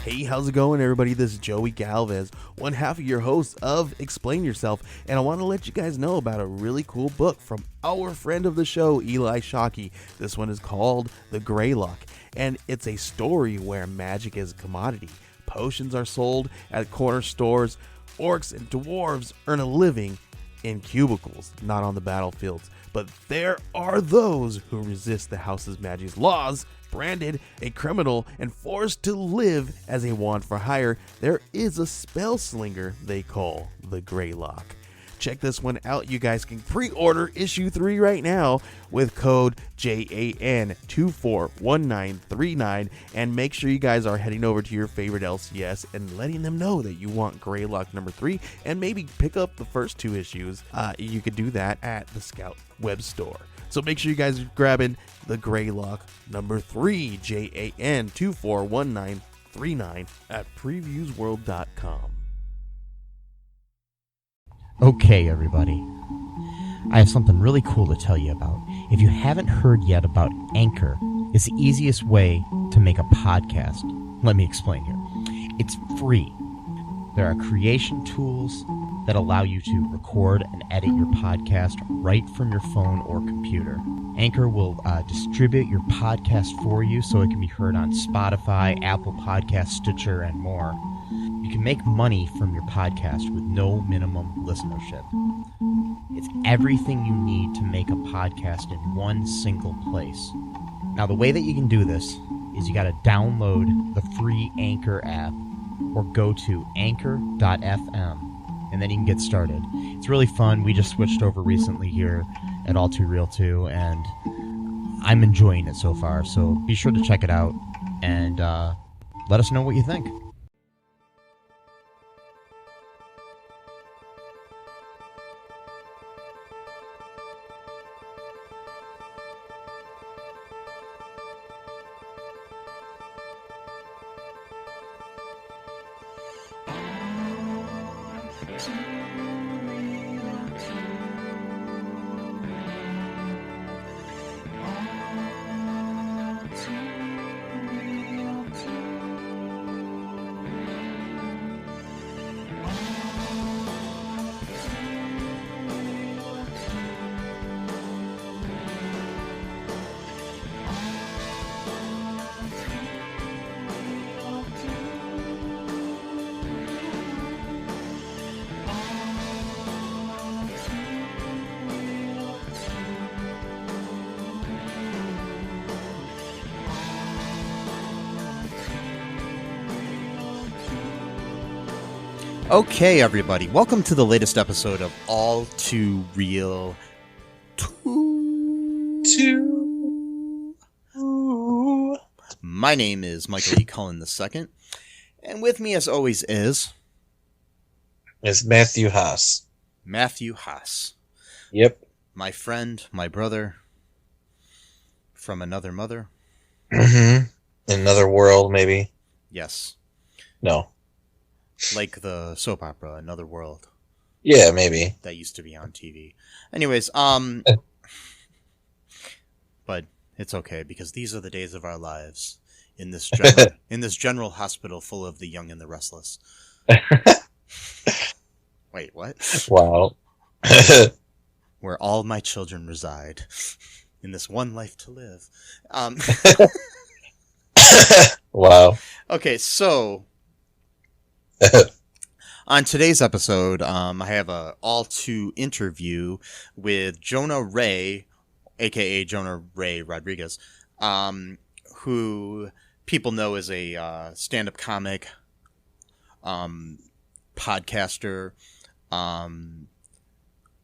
Hey, how's it going, everybody? This is Joey Galvez, one half of your host of Explain Yourself, and I want to let you guys know about a really cool book from our friend of the show, Eli Shockey. This one is called The Greylock, and it's a story where magic is a commodity. Potions are sold at corner stores. Orcs and dwarves earn a living in cubicles, not on the battlefields. But there are those who resist the house's magic's laws. Branded a criminal and forced to live as a wand for hire, there is a spell slinger they call the Greylock. Check this one out. You guys can pre-order issue 3 right now with code JAN241939, and make sure you guys are heading over to your favorite LCS and letting them know that you want Greylock number 3, and maybe pick up the first 2 issues. You could do that at the Scout web store. So make sure you guys are grabbing the Greylock number 3, JAN241939 at previewsworld.com. Okay, everybody. I have something really cool to tell you about. If you haven't heard yet about Anchor, it's the easiest way to make a podcast. Let me explain here. It's free. There are creation tools that allow you to record and edit your podcast right from your phone or computer. Anchor will distribute your podcast for you so it can be heard on Spotify, Apple Podcasts, Stitcher, and more. You can make money from your podcast with no minimum listenership. It's everything you need to make a podcast in one single place. Now, the way that you can do this is you got to download the free Anchor app or go to anchor.fm, and then you can get started. It's really fun. We just switched over recently here at All Too Real 2, and I'm enjoying it so far. So be sure to check it out and let us know what you think. Okay, everybody, welcome to the latest episode of All Too Real 2. My name is Michael E. Cullen II, and with me, as always, is Matthew Haas. Matthew Haas. Yep. My friend, my brother, from another mother. Mm-hmm. Another world, maybe. Yes. No. Like the soap opera, Another World. Yeah, maybe. That used to be on TV. Anyways, but it's okay because these are the days of our lives in this general hospital full of the young and the restless. Wait, what? Wow. Where all my children reside in this one life to live. Wow. Okay, so on today's episode, I have a all-to interview with Jonah Ray, a.k.a. Jonah Ray Rodriguez, who people know as a stand-up comic, podcaster,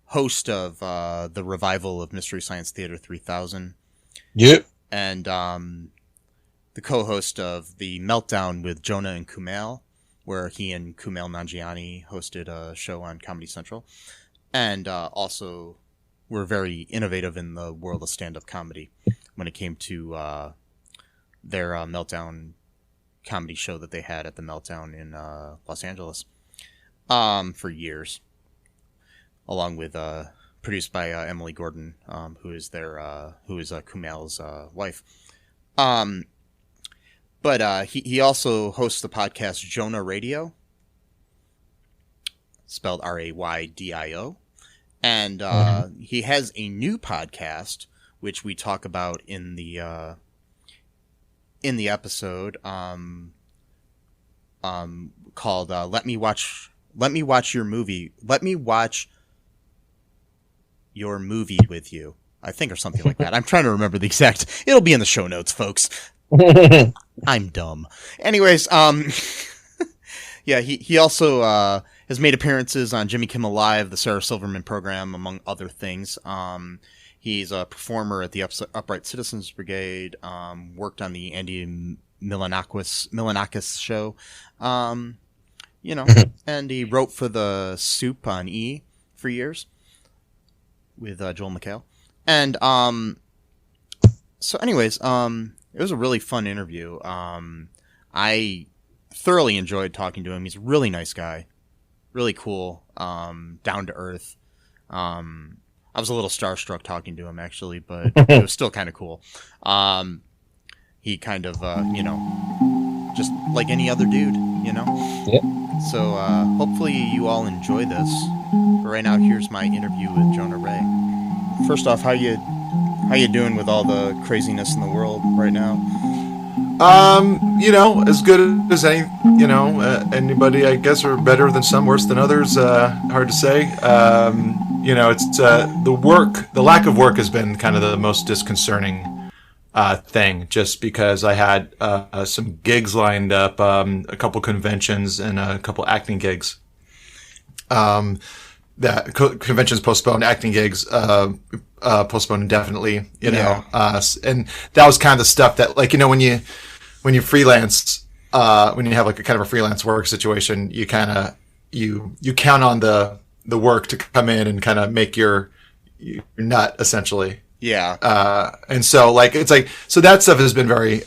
host of the revival of Mystery Science Theater 3000. Yep. And the co-host of The Meltdown with Jonah and Kumail, where he and Kumail Nanjiani hosted a show on Comedy Central. And also were very innovative in the world of stand-up comedy when it came to their Meltdown comedy show that they had at the Meltdown in Los Angeles for years, along with produced by Emily Gordon, who is Kumail's wife. But he also hosts the podcast Jonah Radio, spelled Raydio. And he has a new podcast, which we talk about in the episode, called Let Me Watch Your Movie. Let Me Watch Your Movie with You, I think, or something like that. I'm trying to remember the exact. It'll be in the show notes, folks. I'm dumb. Anyways, yeah, he also has made appearances on Jimmy Kimmel Live, the Sarah Silverman program, among other things. He's a performer at the Upright Citizens Brigade. Worked on the Andy Milanakis show. And he wrote for the Soup on E for years with Joel McHale. And so anyways, it was a really fun interview. I thoroughly enjoyed talking to him. He's a really nice guy, really cool, down to earth. I was a little starstruck talking to him, actually, but it was still kind of cool. He kind of, just like any other dude, Yep. So hopefully you all enjoy this. But right now, here's my interview with Jonah Ray. First off, how you doing with all the craziness in the world right now? As good as anybody, I guess, or better than some, worse than others. Hard to say. It's the lack of work has been kind of the most disconcerting thing, just because I had some gigs lined up, a couple conventions and a couple acting gigs. That conventions postponed, acting gigs postponed indefinitely, and that was kind of the stuff that, like, when you freelance, when you have like a kind of a freelance work situation, you kind of you count on the work to come in and kind of make your nut, essentially. Yeah. And so, like, it's like, so that stuff has been very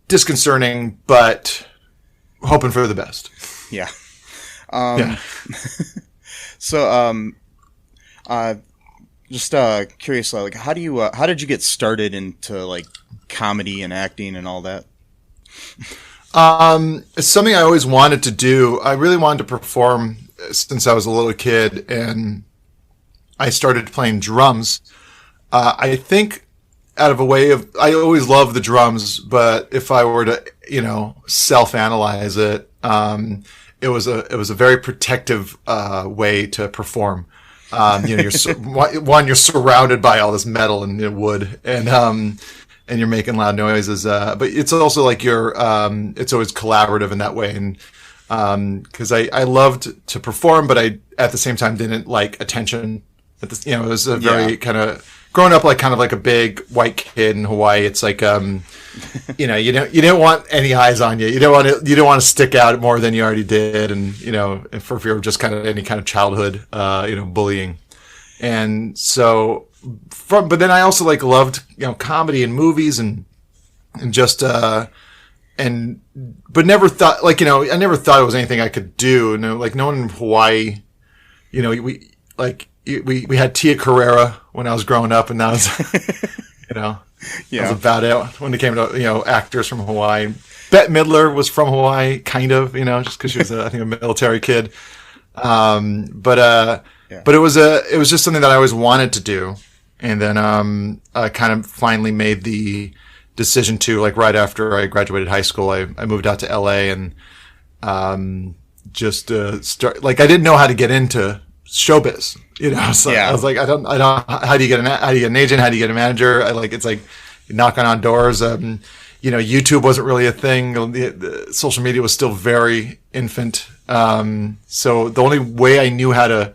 disconcerting, but hoping for the best. Yeah. Yeah. So, just curious, like, how did you get started into like comedy and acting and all that? It's something I always wanted to do. I really wanted to perform since I was a little kid, and I started playing drums. I think out of a way of, I always loved the drums, but if I were to, self-analyze it, it was a very protective way to perform. You're surrounded by all this metal and wood, and you're making loud noises. But it's also like it's always collaborative in that way. And because I loved to perform, but I at the same time didn't like attention. It was a very kind of growing up kind of like a big white kid in Hawaii. It's like you don't want any eyes on you. You don't want to stick out more than you already did, and for fear of just kind of any kind of childhood bullying. And so but then I also like loved comedy and movies and just but never thought I never thought it was anything I could do. No one in Hawaii, we had Tia Carrera when I was growing up, and that was that was about it when it came to actors from Hawaii. Bette Midler was from Hawaii, kind of, just because she was I think a military kid. But it was just something that I always wanted to do, and then I kind of finally made the decision to, like, right after I graduated high school, I moved out to LA and just start, like, I didn't know how to get into showbiz, so I was like, I don't how do you get an agent, how do you get a manager? It's like knocking on doors. YouTube wasn't really a thing. The social media was still very infant. So the only way I knew how to,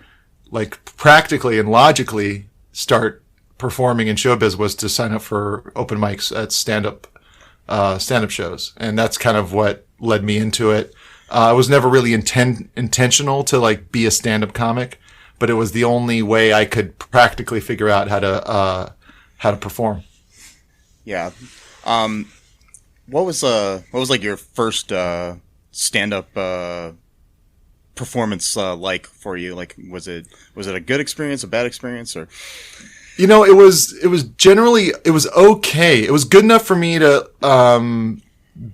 like, practically and logically start performing in showbiz was to sign up for open mics at stand-up shows. And that's kind of what led me into it. I was never really intentional to, like, be a stand-up comic, but it was the only way I could practically figure out how to perform. Yeah. What was like your first stand-up performance like for you? Like, was it a good experience, a bad experience, or? it was generally, it was okay. It was good enough for me to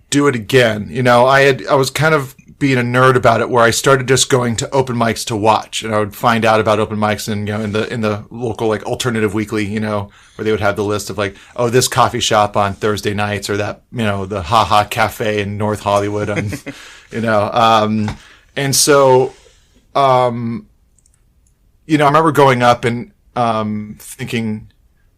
do it again. I was kind of being a nerd about it, where I started just going to open mics to watch, and I would find out about open mics and in the local like alternative weekly, where they would have the list of like, oh, this coffee shop on Thursday nights, or that the Haha Cafe in North Hollywood on and so I remember going up and thinking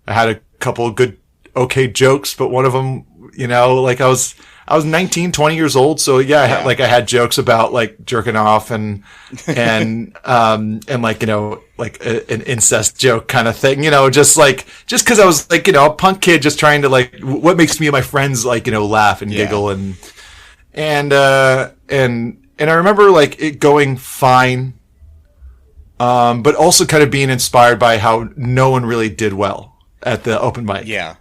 I had a couple of good okay jokes, but one of them, like I was 19, 20 years old. So yeah. I had jokes about like jerking off and like, like an incest joke kind of thing, just cause I was like, a punk kid just trying to like, what makes me and my friends like, laugh and giggle and I remember like it going fine. But also kind of being inspired by how no one really did well at the open mic. Yeah.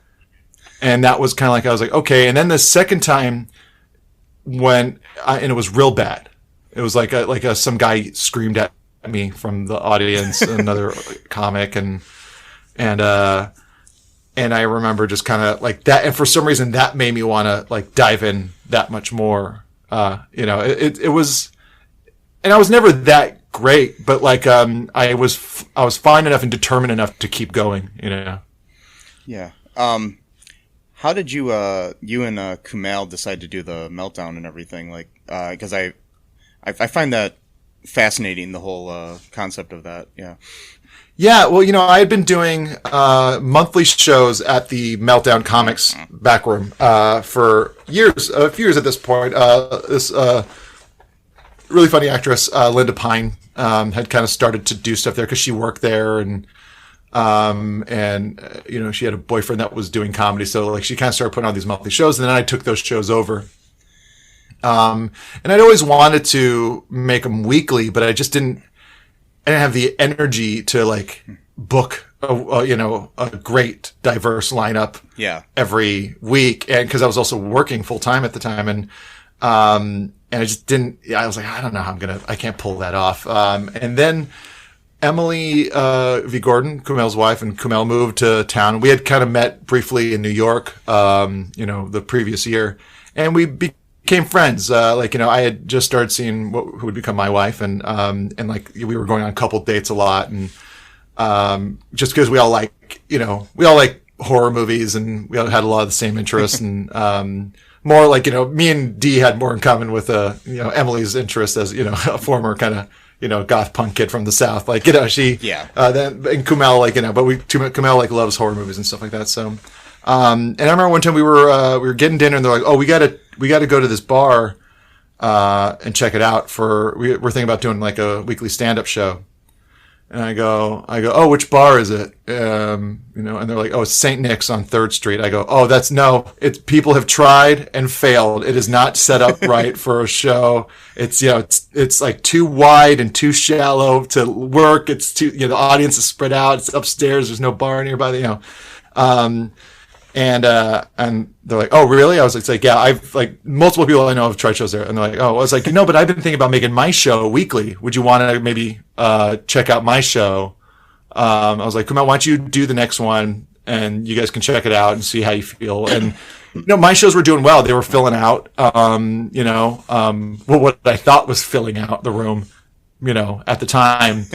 And that was kind of like, I was like, okay. And then the second time and it was real bad. It was like some guy screamed at me from the audience, another comic. And I remember just kind of like that. And for some reason that made me want to like dive in that much more. It was, and I was never that great, but like, I was fine enough and determined enough to keep going, Yeah. How did you and Kumail decide to do the Meltdown and everything? Like, because I find that fascinating, the whole concept of that. Yeah. Yeah. Well, I had been doing monthly shows at the Meltdown Comics backroom for years, a few years at this point. This really funny actress, Linda Pine, had kind of started to do stuff there because she worked there, and she had a boyfriend that was doing comedy, so like she kind of started putting on these monthly shows, and then I took those shows over. And I'd always wanted to make them weekly, but I didn't have the energy to like book a great diverse lineup every week, and because I was also working full time at the time, and I just didn't. I was like, I don't know how I can't pull that off. And then Emily V. Gordon, Kumail's wife, and Kumail moved to town. We had kind of met briefly in New York, the previous year, and we became friends. I had just started seeing who would become my wife, and like we were going on couple dates a lot, and just because we all like horror movies, and we all had a lot of the same interests, and more like me and Dee had more in common with Emily's interest as a former kind of goth punk kid from the South, like she then and Kumail but Kumail like loves horror movies and stuff like that. So and I remember one time we were getting dinner, and they're like, oh, we gotta go to this bar and check it out we're thinking about doing like a weekly stand-up show. And I go, oh, which bar is it? And they're like, oh, it's St. Nick's on 3rd Street. I go, oh, people have tried and failed. It is not set up right for a show. It's, it's like too wide and too shallow to work. It's too, the audience is spread out. It's upstairs. There's no bar nearby, and they're like, oh, really? I was like, yeah, I've like multiple people I know have tried shows there. And they're like, oh, I was like, but I've been thinking about making my show weekly. Would you want to maybe, check out my show? I was like, come on, why don't you do the next one, and you guys can check it out and see how you feel. And, my shows were doing well. They were filling out, what I thought was filling out the room, at the time,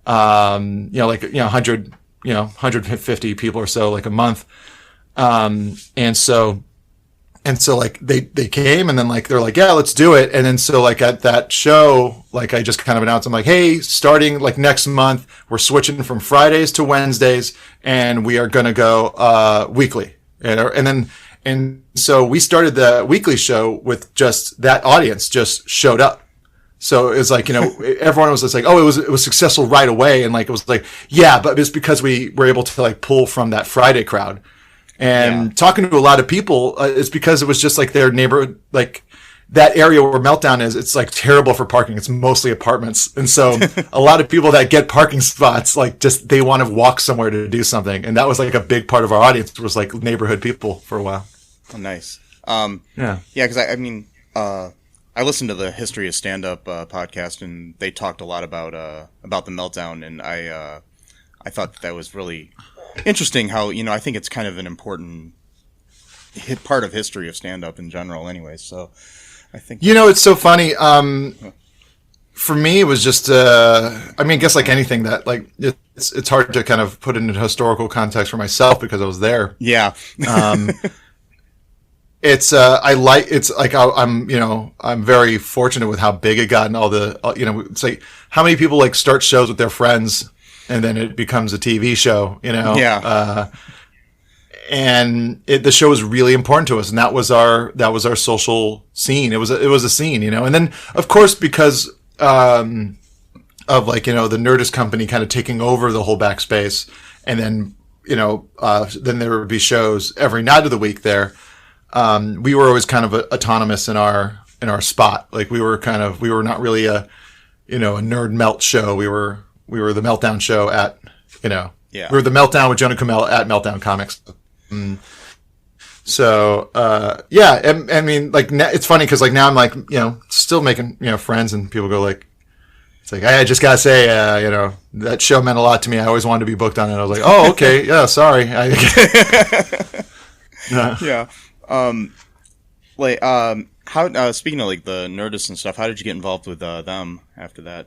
100, 150 people or so, like a month. And so like they came, and then like they're like, yeah, let's do it. And then so like at that show, like I just kind of announced, I'm like, hey, starting like next month, we're switching from Fridays to Wednesdays, and we are gonna go weekly. And so we started the weekly show with just that audience just showed up. So it was like, everyone was just like, oh, it was successful right away. And like, it was like, yeah, but it's because we were able to like pull from that Friday crowd. And talking to a lot of people, it's because it was just like their neighborhood, like that area where Meltdown is, it's like terrible for parking. It's mostly apartments. And so a lot of people that get parking spots, like just, they want to walk somewhere to do something. And that was like a big part of our audience, was like neighborhood people for a while. Oh, nice. Yeah, because I listened to the History of Stand-Up podcast, and they talked a lot about the Meltdown, and I thought that was really interesting how, I think it's kind of an important part of history of stand-up in general anyway. So I think, it's so funny. For me, it was just, I guess like anything that, like, it's hard to kind of put it into historical context for myself because I was there. Yeah. I'm very fortunate with how big it got and all the, it's like how many people like start shows with their friends and then it becomes a TV show, Yeah. And the show was really important to us, and that was our social scene. It was a scene, and then of course because of like, the Nerdist company kind of taking over the whole backspace, and then then there would be shows every night of the week there. We were always kind of autonomous in our spot. Like we were not really a nerd melt show. We were the Meltdown show at Yeah. we were the Meltdown with Jonah Kamel at Meltdown Comics. So yeah, I mean, like it's funny because like now I'm like still making friends, and people go like, it's like I just gotta say that show meant a lot to me. I always wanted to be booked on it. I was like, oh okay, yeah, sorry. Yeah. How speaking of like the Nerdist and stuff, how did you get involved with them after that?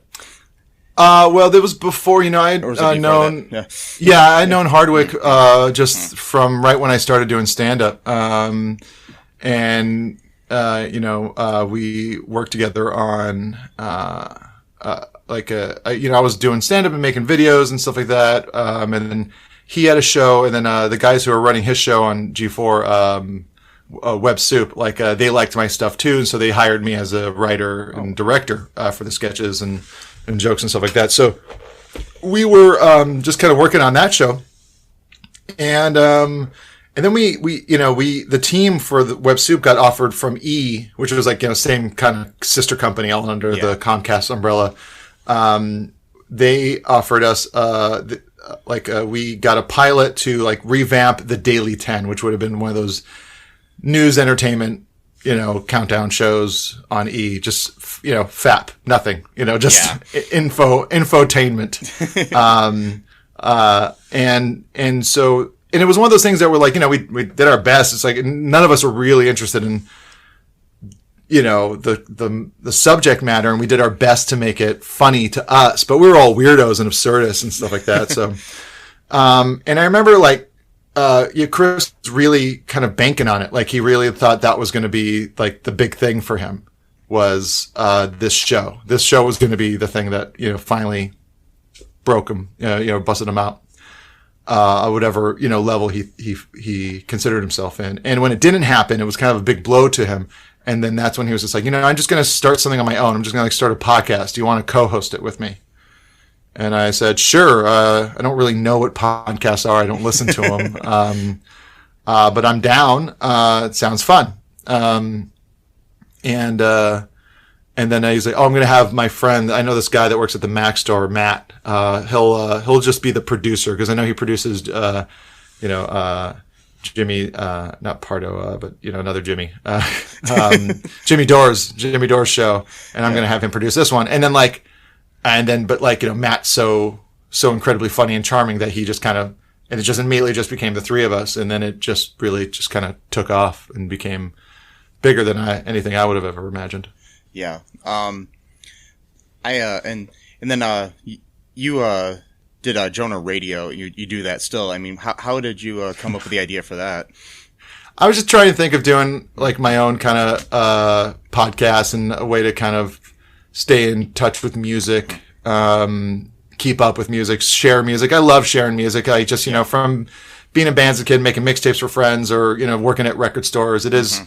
Well, that was before, I had known, I'd known Hardwick, just from right when I started doing stand-up. We worked together on, I was doing stand-up and making videos and stuff like that. And then he had a show, and then, the guys who were running his show on G4, Web Soup, like, they liked my stuff too. And so they hired me as a writer and director, for the sketches and jokes and stuff like that. So we were just kind of working on that show, and then we the team for the Web Soup got offered from E, which was like same kind of sister company all under the Comcast umbrella. They offered us we got a pilot to like revamp the Daily 10, which would have been one of those news entertainment countdown shows on E, just, FAP, nothing, infotainment. And it was one of those things that were like, we did our best. It's like, none of us were really interested in, the subject matter, and we did our best to make it funny to us, but we were all weirdos and absurdists and stuff like that. So, and I remember like, Chris was really kind of banking on it. Like he really thought that was going to be like the big thing for him was, this show. This show was going to be the thing that, finally broke him, busted him out, whatever, level he considered himself in. And when it didn't happen, it was kind of a big blow to him. And then that's when he was just like, I'm just going to start something on my own. I'm just going to like start a podcast. Do you want to co-host it with me? And I said, sure. I don't really know what podcasts are. I don't listen to them. But I'm down. It sounds fun. And then he's like, oh, I'm going to have my friend. I know this guy that works at the Mac store, Matt. He'll just be the producer, because I know he produces, Jimmy, not Pardo, but another Jimmy, Jimmy Dore's show. And I'm going to have him produce this one. And then Matt's so incredibly funny and charming that he just kind of, and it just immediately just became the three of us. And then it just really just kind of took off and became bigger than anything I would have ever imagined. Yeah. And then, you, did, Jonah Radio. You do that still. I mean, how did you, come up with the idea for that? I was just trying to think of doing like my own kind of, podcast, and a way to kind of stay in touch with music, keep up with music, share music. I love sharing music. I just, from being in bands as a kid, making mixtapes for friends, or, working at record stores, it is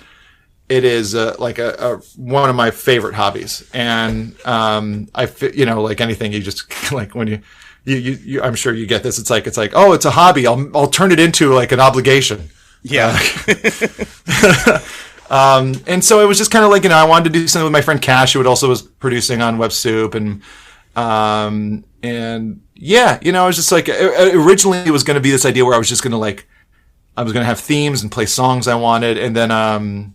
like a one of my favorite hobbies. And, like anything, you just like when you I'm sure you get this. It's like, oh, it's a hobby. I'll turn it into like an obligation. Yeah. And so it was just kind of like, I wanted to do something with my friend Cash, who also was producing on Web Soup. And yeah, it was just like, originally it was going to be this idea where I was just going to I was going to have themes and play songs I wanted. And then,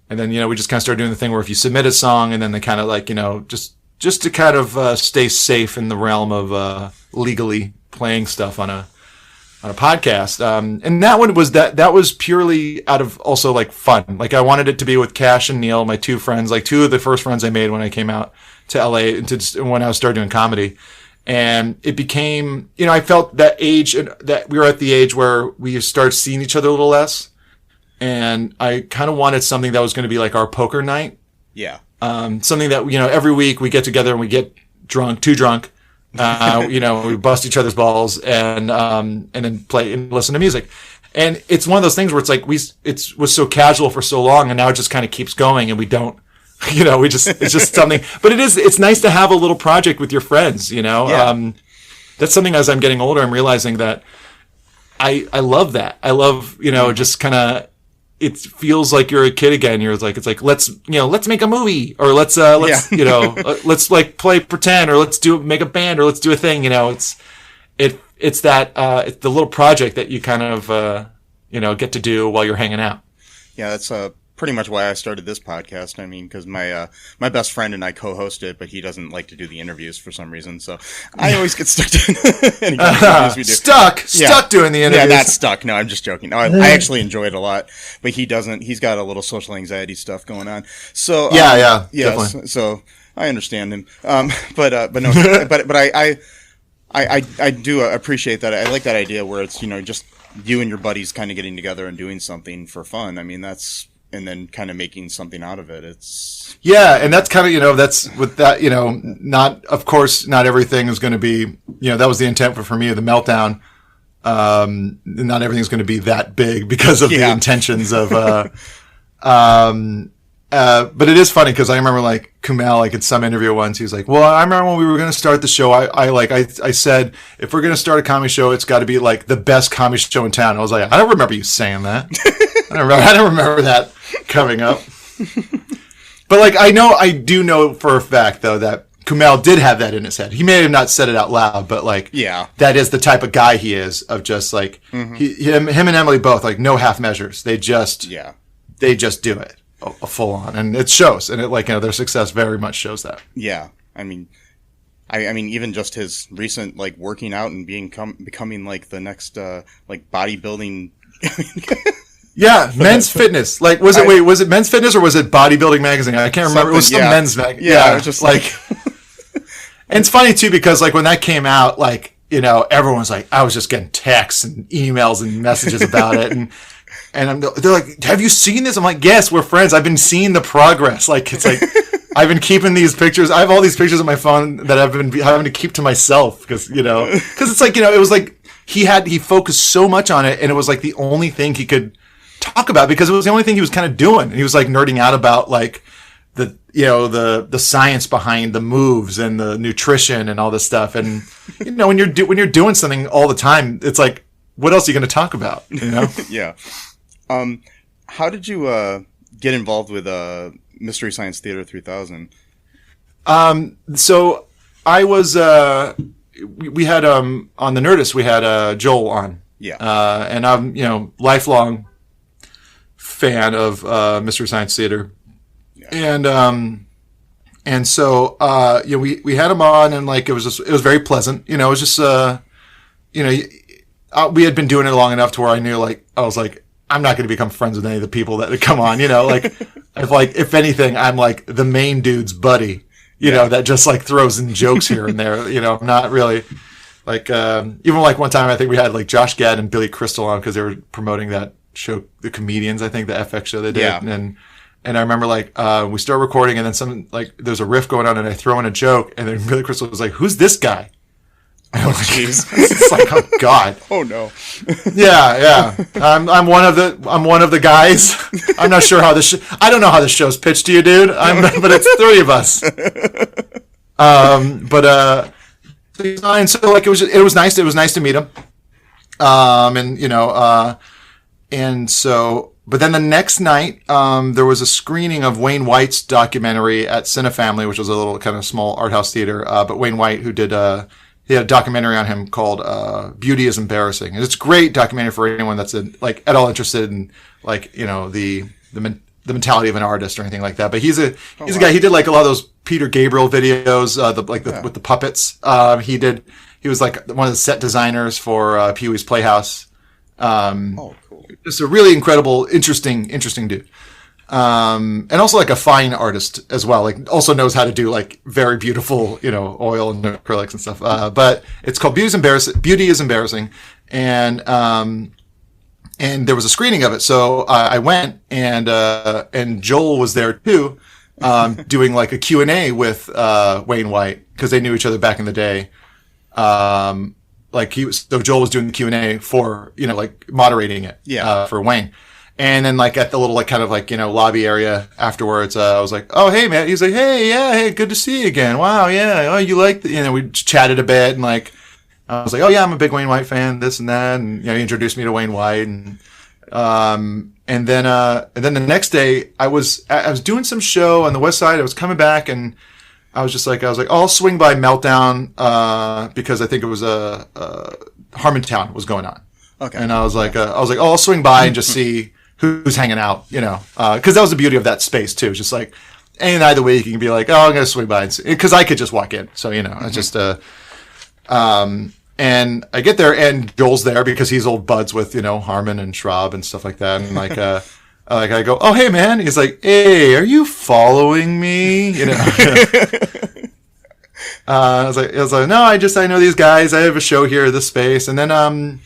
we just kind of started doing the thing where if you submit a song, and then they kind of like, just to kind of, stay safe in the realm of, legally playing stuff on a podcast. And that one was that was purely out of also like fun. Like I wanted it to be with Cash and Neil, my two friends, like two of the first friends I made when I came out to LA when I started doing comedy. And it became, I felt that age and that we were at the age where we started seeing each other a little less. And I kind of wanted something that was going to be like our poker night. Yeah. Something that, every week we get together and we get too drunk. We bust each other's balls and then play and listen to music. And it's one of those things where it's like it was so casual for so long and now it just kind of keeps going and we don't, it's just something, but it's nice to have a little project with your friends, Yeah. That's something as I'm getting older, I'm realizing that I love that. I love, just kind of, it feels like you're a kid again. It's like, let's make a movie or let's let's like play pretend or make a band or let's do a thing. It's the little project that you kind of, get to do while you're hanging out. Yeah. That's, pretty much why I started this podcast. I mean, because my best friend and I co-host it, but he doesn't like to do the interviews for some reason. So I always get stuck doing any kind of interviews we do. Stuck doing the interviews. Yeah, not stuck. No, I'm just joking. No, I actually enjoy it a lot, but he doesn't. He's got a little social anxiety stuff going on. So yeah, definitely. So I understand him. But no, but I do appreciate that. I like that idea where it's just you and your buddies kind of getting together and doing something for fun. I mean, and then kind of making something out of it. And that's kind of, that's with that, of course, not everything is going to be, that was the intent for me of the Meltdown. Not everything's going to be that big because of the intentions of, but it is funny because I remember like Kumail, like in some interview once, he was like, well, I remember when we were going to start the show, I said, if we're going to start a comedy show, it's got to be like the best comedy show in town. I was like, I don't remember you saying that. I don't remember that coming up. But like, I do know for a fact though that Kumail did have that in his head. He may have not said it out loud, but like, that is the type of guy he is of just like, him and Emily both, like no half measures. They just do it a full on, and it shows, and it their success very much shows that. Yeah. I mean, even just his recent like working out and becoming like the next like bodybuilding. Yeah, Men's Fitness. Like, was it Men's Fitness or was it Bodybuilding Magazine? I can't remember. It was some men's magazine. Yeah, it was just like. And it's funny too because like when that came out, like everyone's like, I was just getting texts and emails and messages about it, and they're like, have you seen this? I'm like, yes, we're friends. I've been seeing the progress. Like it's like I've been keeping these pictures. I have all these pictures on my phone that I've been having to keep to myself because it's like it was like he focused so much on it, and it was like the only thing he could talk about because it was the only thing he was kind of doing. And he was like nerding out about like the science behind the moves and the nutrition and all this stuff. And when you're doing something all the time, it's like, what else are you going to talk about? Yeah. How did you get involved with Mystery Science Theater 3000? So I was we had on the Nerdist we had Joel on. Yeah. And I'm lifelong fan of Mystery Science Theater. Yeah. And so we had him on, and like it was very pleasant. It was just we had been doing it long enough to where I was like I'm not going to become friends with any of the people that come on. If anything, I'm like the main dude's buddy. That just like throws in jokes here and there. Not really like even like one time I think we had like Josh Gad and Billy Crystal on because they were promoting that show, The Comedians, I think the FX show they did. Yeah. And I remember like we start recording and then some like there's a riff going on and I throw in a joke and then Billy Crystal was like, "Who's this guy?" Oh jeez. It's like, oh god. Oh no. Yeah. I'm one of the guys. I'm not sure how I don't know how the show's pitched to you, dude. But it's three of us. And so like it was nice. It was nice to meet him. And so. But then the next night, there was a screening of Wayne White's documentary at Cinefamily, which was a little kind of small art house theater. But Wayne White, who did, he had a documentary on him called Beauty is Embarrassing. And it's a great documentary for anyone that's at all interested in the mentality of an artist or anything like that. But he's a guy. He did like a lot of those Peter Gabriel videos, with the puppets. He He was like one of the set designers for Pee-wee's Playhouse. Oh, cool. Just a really incredible, interesting dude. And also like a fine artist as well. Like also knows how to do like very beautiful, oil and acrylics and stuff. But it's called Beauty is Embarrassing. And there was a screening of it. So I went and Joel was there too, doing like a Q&A with Wayne White because they knew each other back in the day. So Joel was doing the Q&A for, like moderating it, for Wayne. And then like at the little like kind of like, lobby area afterwards, I was like, oh, hey man. He's like, hey, good to see you again. Wow. Yeah. Oh, you like, we chatted a bit and like, I was like, oh yeah, I'm a big Wayne White fan, this and that. And, he introduced me to Wayne White. And then the next day I was doing some show on the West Side. I was coming back and I was like, oh, I'll swing by Meltdown, because I think it was, Harmontown was going on. Okay. And I was like, oh, I'll swing by and just see who's hanging out, cause that was the beauty of that space too. It's just like, and either way you can be like, oh, I'm going to swing by and see, cause I could just walk in. So, it's just, and I get there and Joel's there because he's old buds with, Harmon and Schraub and stuff like that. And like, I go, oh, hey man. He's like, hey, are you following me? I was like, no, I know these guys. I have a show here at this space. And then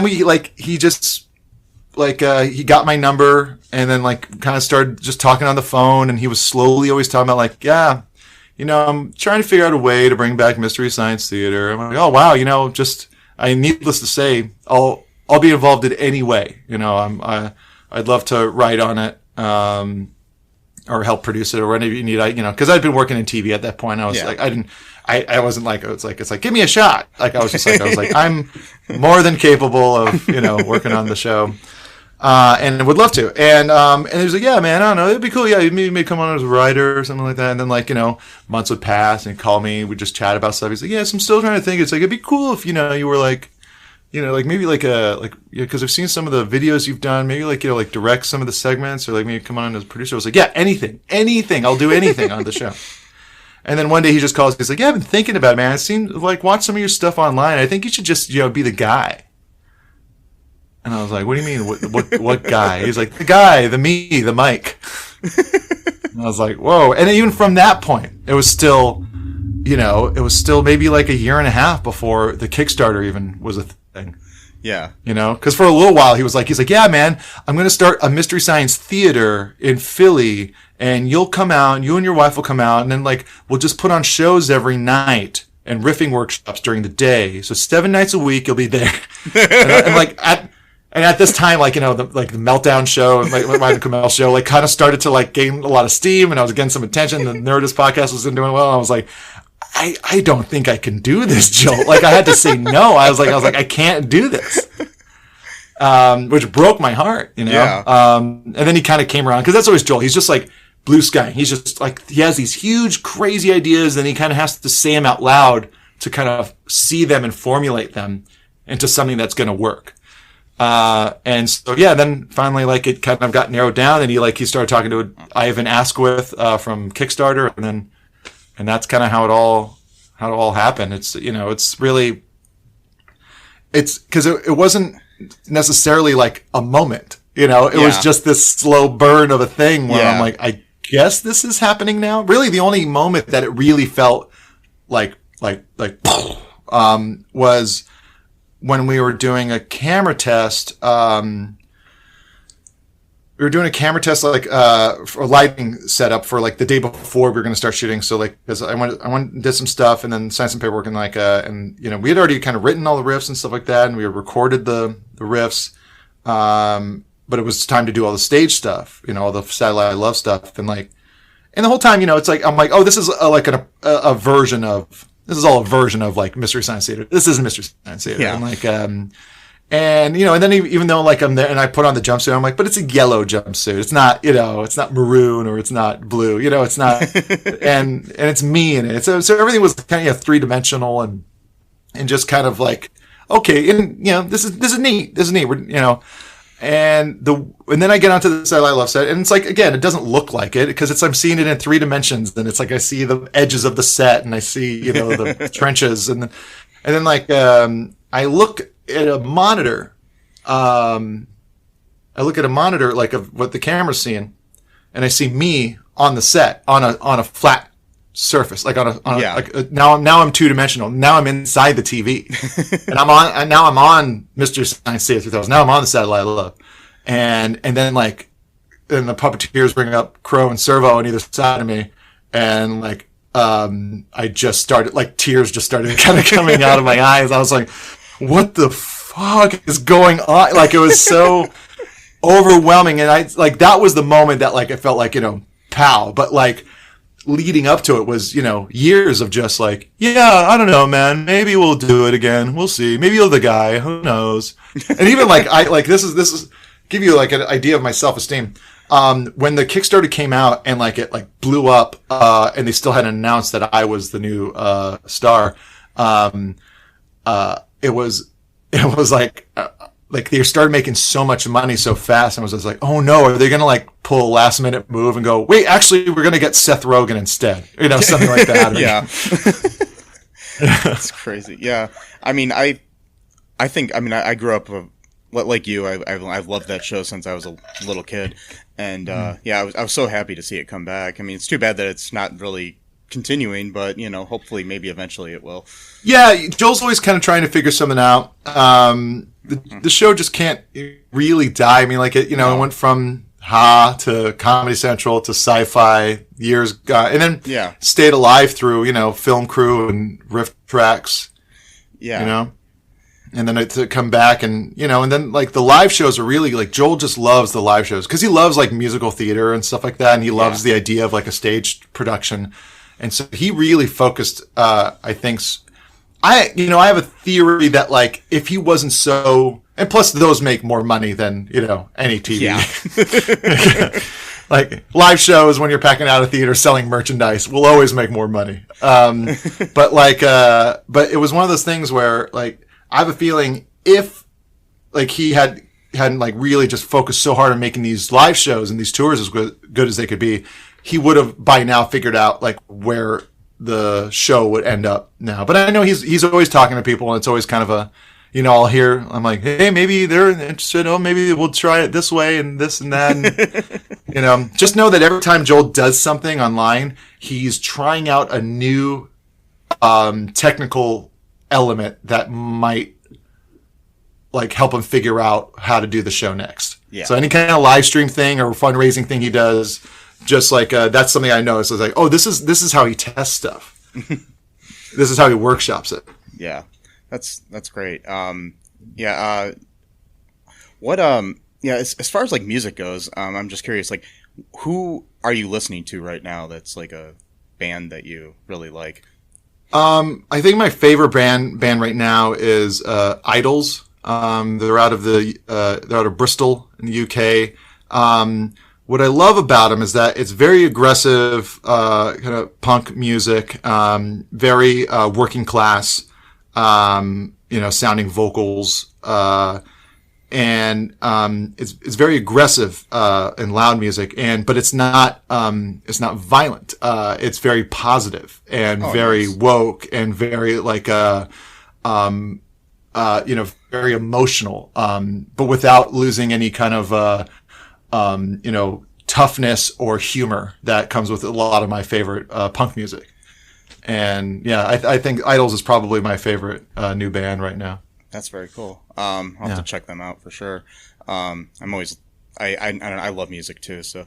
we like, he just like, he got my number and then like kind of started just talking on the phone. And he was slowly always talking about like, yeah, I'm trying to figure out a way to bring back Mystery Science Theater. I'm like, oh wow, needless to say, I'll be involved in any way. I'd love to write on it, or help produce it or whatever you need. Cause I'd been working in TV at that point. I was like, I wasn't like, it's like, give me a shot. Like, I was like, I'm more than capable of, working on the show. And would love to. And he was like, yeah, man, I don't know. It'd be cool. Yeah, you may come on as a writer or something like that. And then like, months would pass and he'd call me. We'd just chat about stuff. He's like, yes, I'm still trying to think. It's like, it'd be cool if, you were like, like maybe like cause I've seen some of the videos you've done, maybe like, like direct some of the segments or like maybe come on as a producer. I was like, yeah, anything. I'll do anything on the show. And then one day he just calls. He's like, yeah, I've been thinking about it, man. I seen like watch some of your stuff online. I think you should just, be the guy. And I was like, what do you mean? What guy? He's like, the guy, the me, the Mike. And I was like, whoa. And even from that point, it was still maybe like a year and a half before the Kickstarter even was a thing. Yeah. Cause for a little while he's like, yeah, man, I'm going to start a Mystery Science Theater in Philly and you'll come out and you and your wife will come out and then like, we'll just put on shows every night and riffing workshops during the day. So 7 nights a week you'll be there. And at this time, like, the Meltdown show, my Kamel show, like, kind of started to, like, gain a lot of steam, and I was getting some attention. The Nerdist podcast wasn't doing well. And I was like, I don't think I can do this, Joel. Like, I had to say no. I was like, I can't do this. Which broke my heart, Yeah. And then he kind of came around, because that's always Joel. He's just, like, blue sky. He's just, like, he has these huge, crazy ideas, and he kind of has to say them out loud to kind of see them and formulate them into something that's going to work. And so, yeah, then finally, like, it kind of got narrowed down and he started talking to Ivan Asquith, from Kickstarter. And that's kind of how it all happened. It's, it's really, cause it wasn't necessarily like a moment, it was just this slow burn of a thing where I'm like, I guess this is happening now. Really the only moment that it really felt like, was when we were doing a camera test. We were doing a camera test, like, for a lighting setup for like the day before we were going to start shooting. So like, cause I went and did some stuff and then signed some paperwork and like, and we had already kind of written all the riffs and stuff like that. And we had recorded the riffs. But it was time to do all the stage stuff, all the Satellite Love stuff. And like, and the whole time, it's like, I'm like, oh, this is like a version of, this is all a version of like Mystery Science Theater. This isn't Mystery Science Theater. Yeah. And like, and then even though like I'm there and I put on the jumpsuit, I'm like, but it's a yellow jumpsuit. It's not, it's not maroon or it's not blue, it's not, and it's me in it. So everything was kind of 3-dimensional and just kind of like, okay. And, this is neat. We're, and then I get onto the Satellite Love set and it's like, again, it doesn't look like it because I'm seeing it in 3 dimensions and it's like, I see the edges of the set and I see, the trenches and And then like I look at a monitor. I look at a monitor like of what the camera's seeing, and I see me on the set on a flat surface, like now I'm 2-dimensional. Now I'm inside the TV, and I'm on Mr. Science Theater 3000. Now I'm on the satellite love, and then the puppeteers bring up Crow and Servo on either side of me, and like I just started, like, tears just started kind of coming out of my eyes. I was like, what the fuck is going on? Like, it was so overwhelming. And I, like, that was the moment that, like, it felt like, pow. But, like, leading up to it was, years of just like, yeah, I don't know, man. Maybe we'll do it again. We'll see. Maybe you're the guy. Who knows? And even, like, this is give you, like, an idea of my self-esteem. When the Kickstarter came out and like it like blew up, and they still hadn't announced that I was the new star, it was like they started making so much money so fast, and I was just like, oh no, are they gonna like pull a last minute move and go, wait, actually we're gonna get Seth Rogen instead, something like that. Yeah. That's crazy. Yeah, I mean, I I grew up like you. I've loved that show since I was a little kid. And, I was so happy to see it come back. I mean, it's too bad that it's not really continuing, but, hopefully maybe eventually it will. Yeah, Joel's always kind of trying to figure something out. The show just can't really die. I mean, like, it went from Ha to Comedy Central to Sci-Fi years ago, and then stayed alive through, Film Crew and Riff Tracks. Yeah. And then to come back and, and then like the live shows are really like, Joel just loves the live shows because he loves like musical theater and stuff like that. And he loves the idea of like a staged production. And so he really focused, I think, I have a theory that like, if he wasn't so, and plus those make more money than, any TV. Yeah. Like live shows when you're packing out a theater selling merchandise will always make more money. But it was one of those things where like, I have a feeling if like he hadn't like really just focused so hard on making these live shows and these tours as good as they could be, he would have by now figured out like where the show would end up now. But I know he's always talking to people, and it's always kind of a, I'm like, hey, maybe they're interested. Oh, maybe we'll try it this way and this and that. And, just know that every time Joel does something online, he's trying out a new technical element that might like help him figure out how to do the show next. Yeah. So any kind of live stream thing or fundraising thing he does, just like that's something I noticed. I was like, oh, this is how he tests stuff. This is how he workshops it. Yeah, that's great. As far as like music goes, I'm just curious, like, who are you listening to right now that's like a band that you really like? I think my favorite band right now is Idols. They're out of Bristol in the UK. What I love about them is that it's very aggressive, kind of punk music, very working class, sounding vocals, and it's very aggressive and loud music, but it's not violent. It's very positive and very woke and very like very emotional, but without losing any kind of toughness or humor that comes with a lot of my favorite punk music. And I think Idols is probably my favorite new band right now. That's very cool. I'll have to check them out for sure. I love music too. So,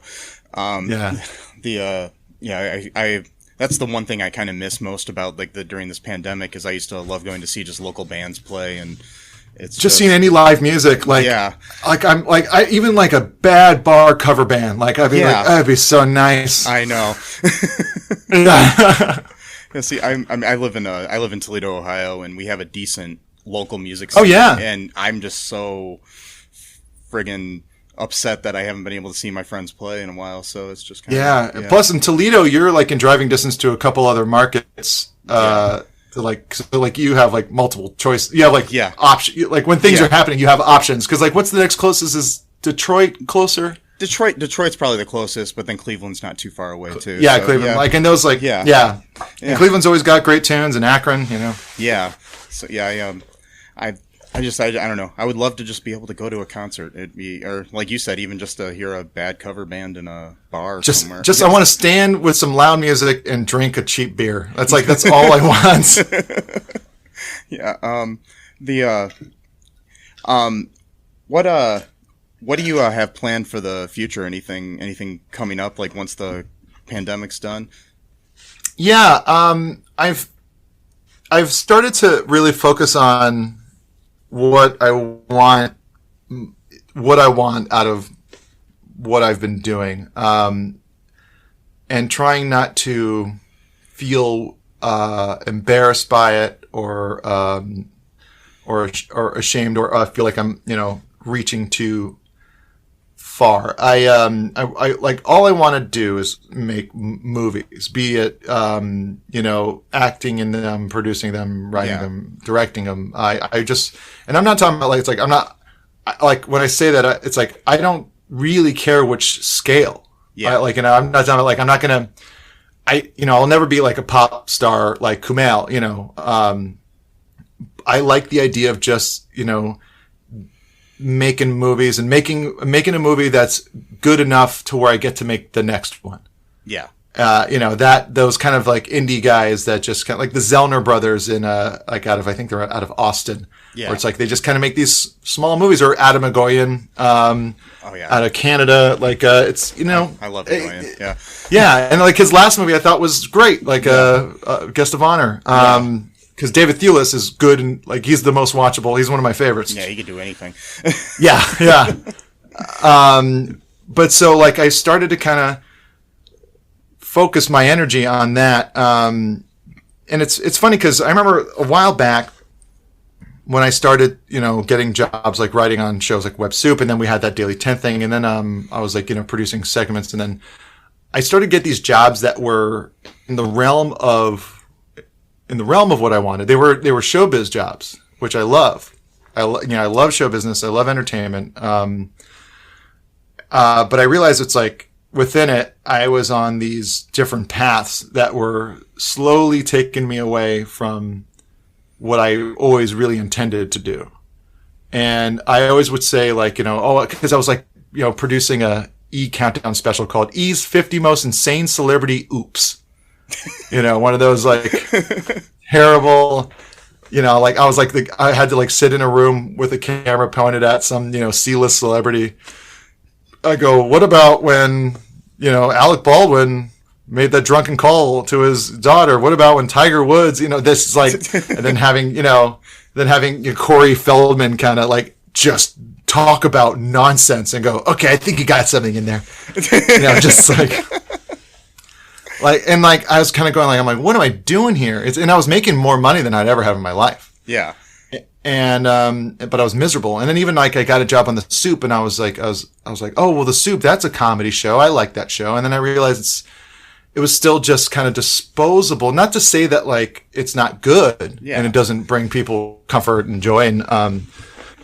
that's the one thing I kind of miss most about like during this pandemic is I used to love going to see just local bands play, and it's just seeing any live music. Like, I even like a bad bar cover band. Like, I'd be like, that'd be so nice. I know. See, I live in Toledo, Ohio, and we have a decent local music scene. Oh yeah, and I'm just so friggin' upset that I haven't been able to see my friends play in a while. So it's just kind of Plus, in Toledo, you're like in driving distance to a couple other markets. Like you have like multiple choice. You have like option. Like when things are happening, you have options. Because like, what's the next closest? Is Detroit closer? Detroit's probably the closest, but then Cleveland's not too far away too. Yeah, so, Cleveland. yeah. Like, and those, like, yeah. And Cleveland's always got great tunes, and Akron, you know. Yeah. So yeah, I don't know. I would love to just be able to go to a concert. It'd be, or like you said, even just to hear a bad cover band in a bar somewhere. I want to stand with some loud music and drink a cheap beer. That's all I want. Yeah. What do you have planned for the future? Anything coming up? Like once the pandemic's done? Yeah. I've started to really focus on what I want out of what I've been doing, and trying not to feel embarrassed by it or ashamed or feel like I'm reaching too far. I like all I want to do is make movies, be it acting in them, producing them, writing them, directing them. I just, and I'm not talking about like like when I say that, it's like I don't really care which scale. Yeah. I'm not talking about like I'm not gonna. I'll never be like a pop star like Kumail. I like the idea of just making movies and making a movie that's good enough to where I get to make the next one. Yeah. Those kind of like indie guys that just kind of like the Zellner brothers in I think they're out of Austin. Yeah. Where it's like they just kind of make these small movies, or Adam Agoyan out of Canada. Like it's I love Agoyan. Yeah. Yeah, and like his last movie I thought was great, like Guest of Honor. Because David Thewlis is good, and like he's the most watchable. He's one of my favorites. Yeah, he could do anything. yeah. But so like I started to kind of focus my energy on that. And it's funny because I remember a while back when I started, getting jobs like writing on shows like Web Soup, and then we had that Daily 10 thing, and then I was like, producing segments, and then I started to get these jobs that were in the realm of what I wanted. They were showbiz jobs, which I love. I love show business. I love entertainment. But I realized it's like within it, I was on these different paths that were slowly taking me away from what I always really intended to do. And I always would say like, because I was like, producing a E countdown special called E's 50 Most Insane Celebrity Oops. One of those like terrible, like I was like I had to like sit in a room with a camera pointed at some, C-list celebrity. I go, what about when, Alec Baldwin made that drunken call to his daughter? What about when Tiger Woods, this is like, and then having Corey Feldman kind of like just talk about nonsense and go, okay, I think you got something in there. Just like, I was kind of going like, I'm like, what am I doing here? And I was making more money than I'd ever have in my life. Yeah. And, but I was miserable. And then even like I got a job on The Soup, and I was like, oh, well, The Soup, that's a comedy show. I like that show. And then I realized it was still just kind of disposable. Not to say that like it's not good and it doesn't bring people comfort and joy. And,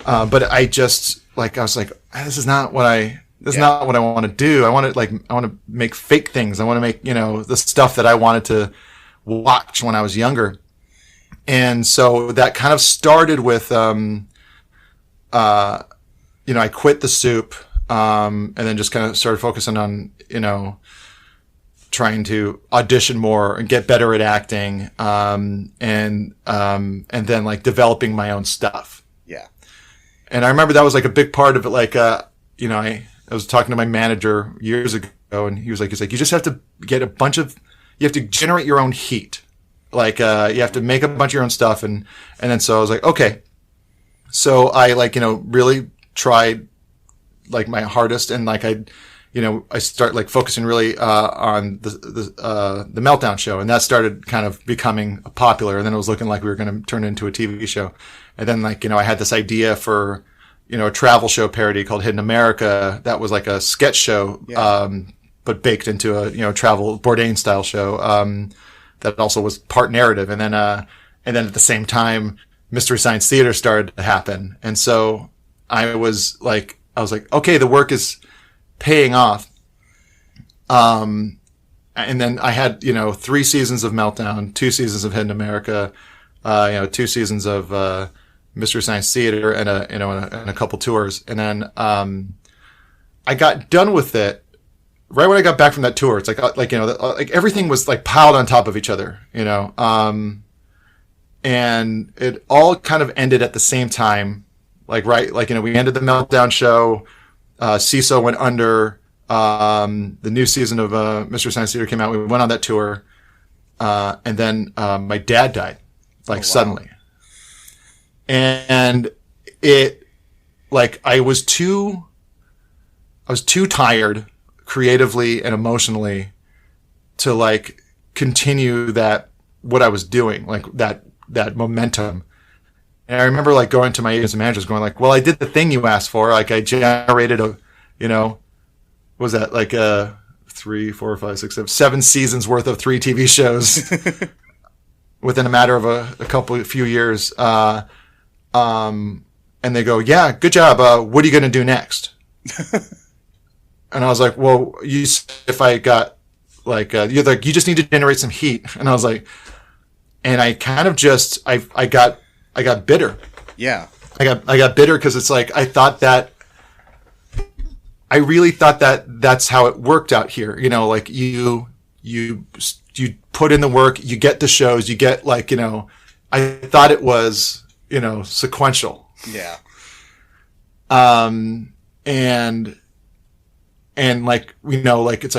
but I just like, I was like, this is not what I want to do. I want to make fake things. I want to make, the stuff that I wanted to watch when I was younger. And so that kind of started with, I quit The Soup, and then just kind of started focusing on, trying to audition more and get better at acting, and then like developing my own stuff. Yeah. And I remember that was like a big part of it. Like, I was talking to my manager years ago, and he's like, you just have to get you have to generate your own heat. Like, you have to make a bunch of your own stuff. And then so I was like, okay. So I really tried like my hardest, and like I start like focusing really, on the Meltdown show. And that started kind of becoming popular. And then it was looking like we were going to turn it into a TV show. And then like, I had this idea for, a travel show parody called Hidden America. That was like a sketch show, but baked into a, travel Bourdain style show. That also was part narrative. And then at the same time, Mystery Science Theater started to happen. And so I was like, okay, the work is paying off. And then I had, 3 seasons of Meltdown, 2 seasons of Hidden America, 2 seasons of Mystery Science Theater, and a couple tours. And then I got done with it right when I got back from that tour. It's like everything was like piled on top of each other, and it all kind of ended at the same time. We ended the Meltdown show. CISO went under. The new season of Mystery Science Theater came out. We went on that tour, and then my dad died, suddenly. And it, I was too tired creatively and emotionally to continue what I was doing, that momentum. And I remember going to my agents and managers going well, I did the thing you asked for. I generated what was that, 3, 4, 5, 6, 7 seasons worth of 3 TV shows within a matter of a few years. And they go, yeah, good job. What are you going to do next? And I was like, well, if I got you're like, you just need to generate some heat. And I was like, and I kind of just, I got bitter. Yeah. I got bitter because it's I really thought that that's how it worked out here. You put in the work, you get the shows, you get I thought it was, sequential. Yeah. And it's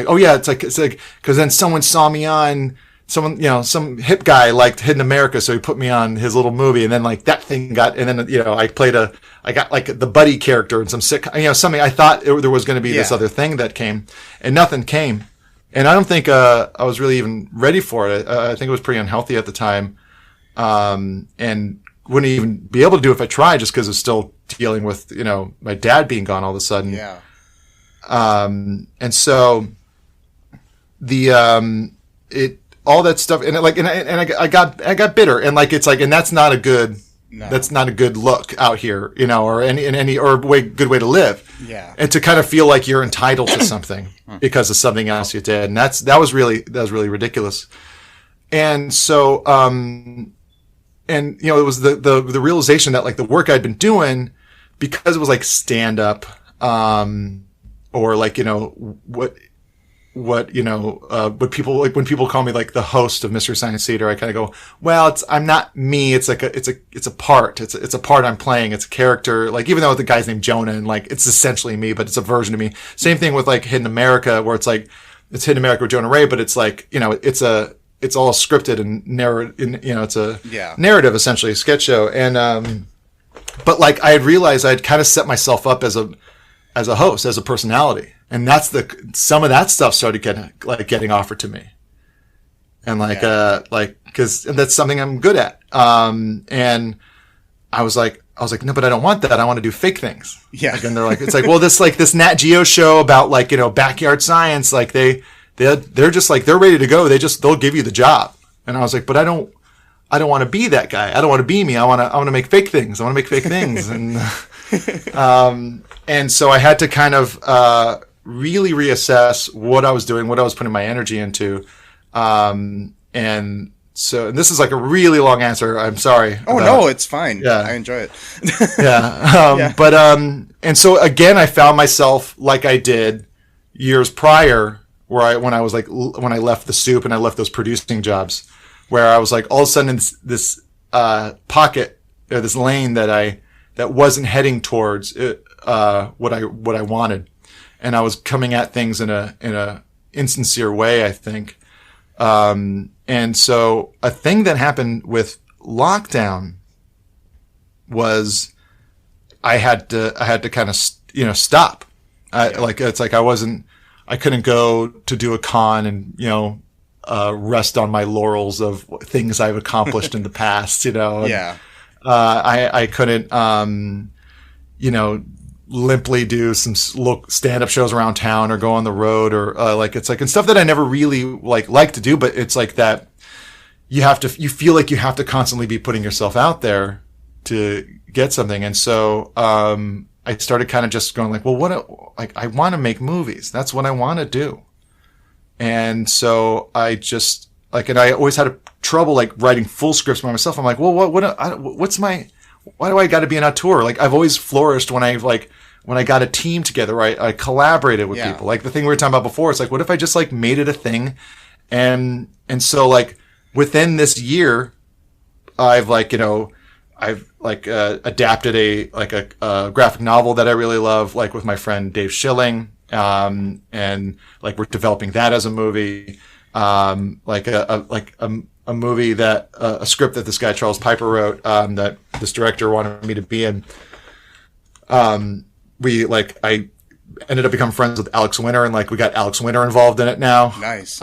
because then someone saw me on some hip guy liked Hidden America, so he put me on his little movie, and then that thing got, and then I got the buddy character and some sick, something. I thought there was going to be this other thing that came, and nothing came, and I don't think I was really even ready for it. I think it was pretty unhealthy at the time, and wouldn't even be able to do it if I tried, just because I was still dealing with my dad being gone all of a sudden. Yeah. And so all that stuff, and I got bitter, and and that's not a good, that's not a good look out here, or good way to live. Yeah. And to kind of feel like you're entitled to something because of something else you did. And that was really ridiculous. And so, it was the realization that the work I'd been doing, because it was stand up, or what people when people call me the host of Mystery Science Theater, I kind of go, well, I'm not me. It's it's a part. It's a part I'm playing. It's a character. Even though the guy's named Jonah, and it's essentially me, but it's a version of me. Same thing with Hidden America, where it's it's Hidden America with Jonah Ray, but it's it's all scripted and it's a narrative, essentially, a sketch show. And but I had realized I'd kind of set myself up as a host, as a personality. And that's some of that stuff started getting offered to me. And cause that's something I'm good at. And I was like, no, but I don't want that. I want to do fake things. Yeah. And they're well, this Nat Geo show about backyard science, they're just they're ready to go. They'll give you the job. And I was like, but I don't want to be that guy. I don't want to be me. I want to make fake things. I want to make fake things. And so I had to kind of really reassess what I was doing, what I was putting my energy into. And this is a really long answer. I'm sorry. Oh, no, it's fine. Yeah. I enjoy it. Yeah. But, and so again, I found myself like I did years prior, when I left the soup and I left those producing jobs, where I was all of a sudden in this pocket, or this lane that wasn't heading towards what I wanted, and I was coming at things in a insincere way, I think. And so a thing that happened with lockdown was I had to kind of stop. I couldn't go to do a con and rest on my laurels of things I've accomplished in the past, And, I couldn't, limply do some stand-up shows around town or go on the road or, and stuff that I never really like to do, but it's that you feel like you have to constantly be putting yourself out there to get something. And so, I started kind of just going like, well, I want to make movies. That's what I want to do. And so I just like, and I always had trouble like writing full scripts by myself. I'm like, well, why do I got to be an auteur? Like I've always flourished when I got a team together, I collaborated with people. Like the thing we were talking about before, it's like, what if I just like made it a thing? And so like within this year, I've adapted a graphic novel that I really love, like with my friend Dave Schilling. And like we're developing that as a movie, like a movie that, a script that this guy Charles Piper wrote, that this director wanted me to be in. I ended up becoming friends with Alex Winter, and like we got Alex Winter involved in it now. Nice.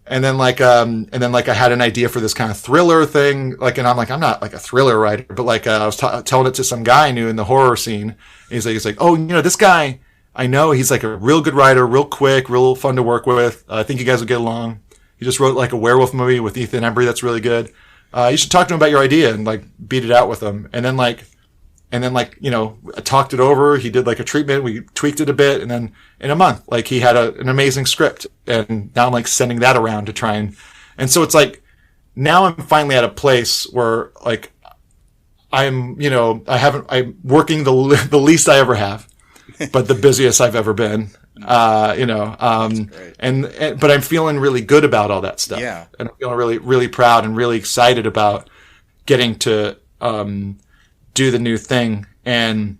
And then I had an idea for this kind of thriller thing. Like, and I'm like, I'm not like a thriller writer, but like, I was telling it to some guy I knew in the horror scene. And he's like, oh, this guy, I know he's like a real good writer, real quick, real fun to work with. I think you guys will get along. He just wrote like a werewolf movie with Ethan Embry that's really good. You should talk to him about your idea and like beat it out with him. And then I talked it over. He did like a treatment. We tweaked it a bit. And then in a month, like he had an amazing script. And now I'm like sending that around to try and so it's like, now I'm finally at a place where like I'm working the least I ever have, but the busiest I've ever been. But I'm feeling really good about all that stuff. Yeah. And I'm feeling really, really proud and really excited about getting to, do the new thing and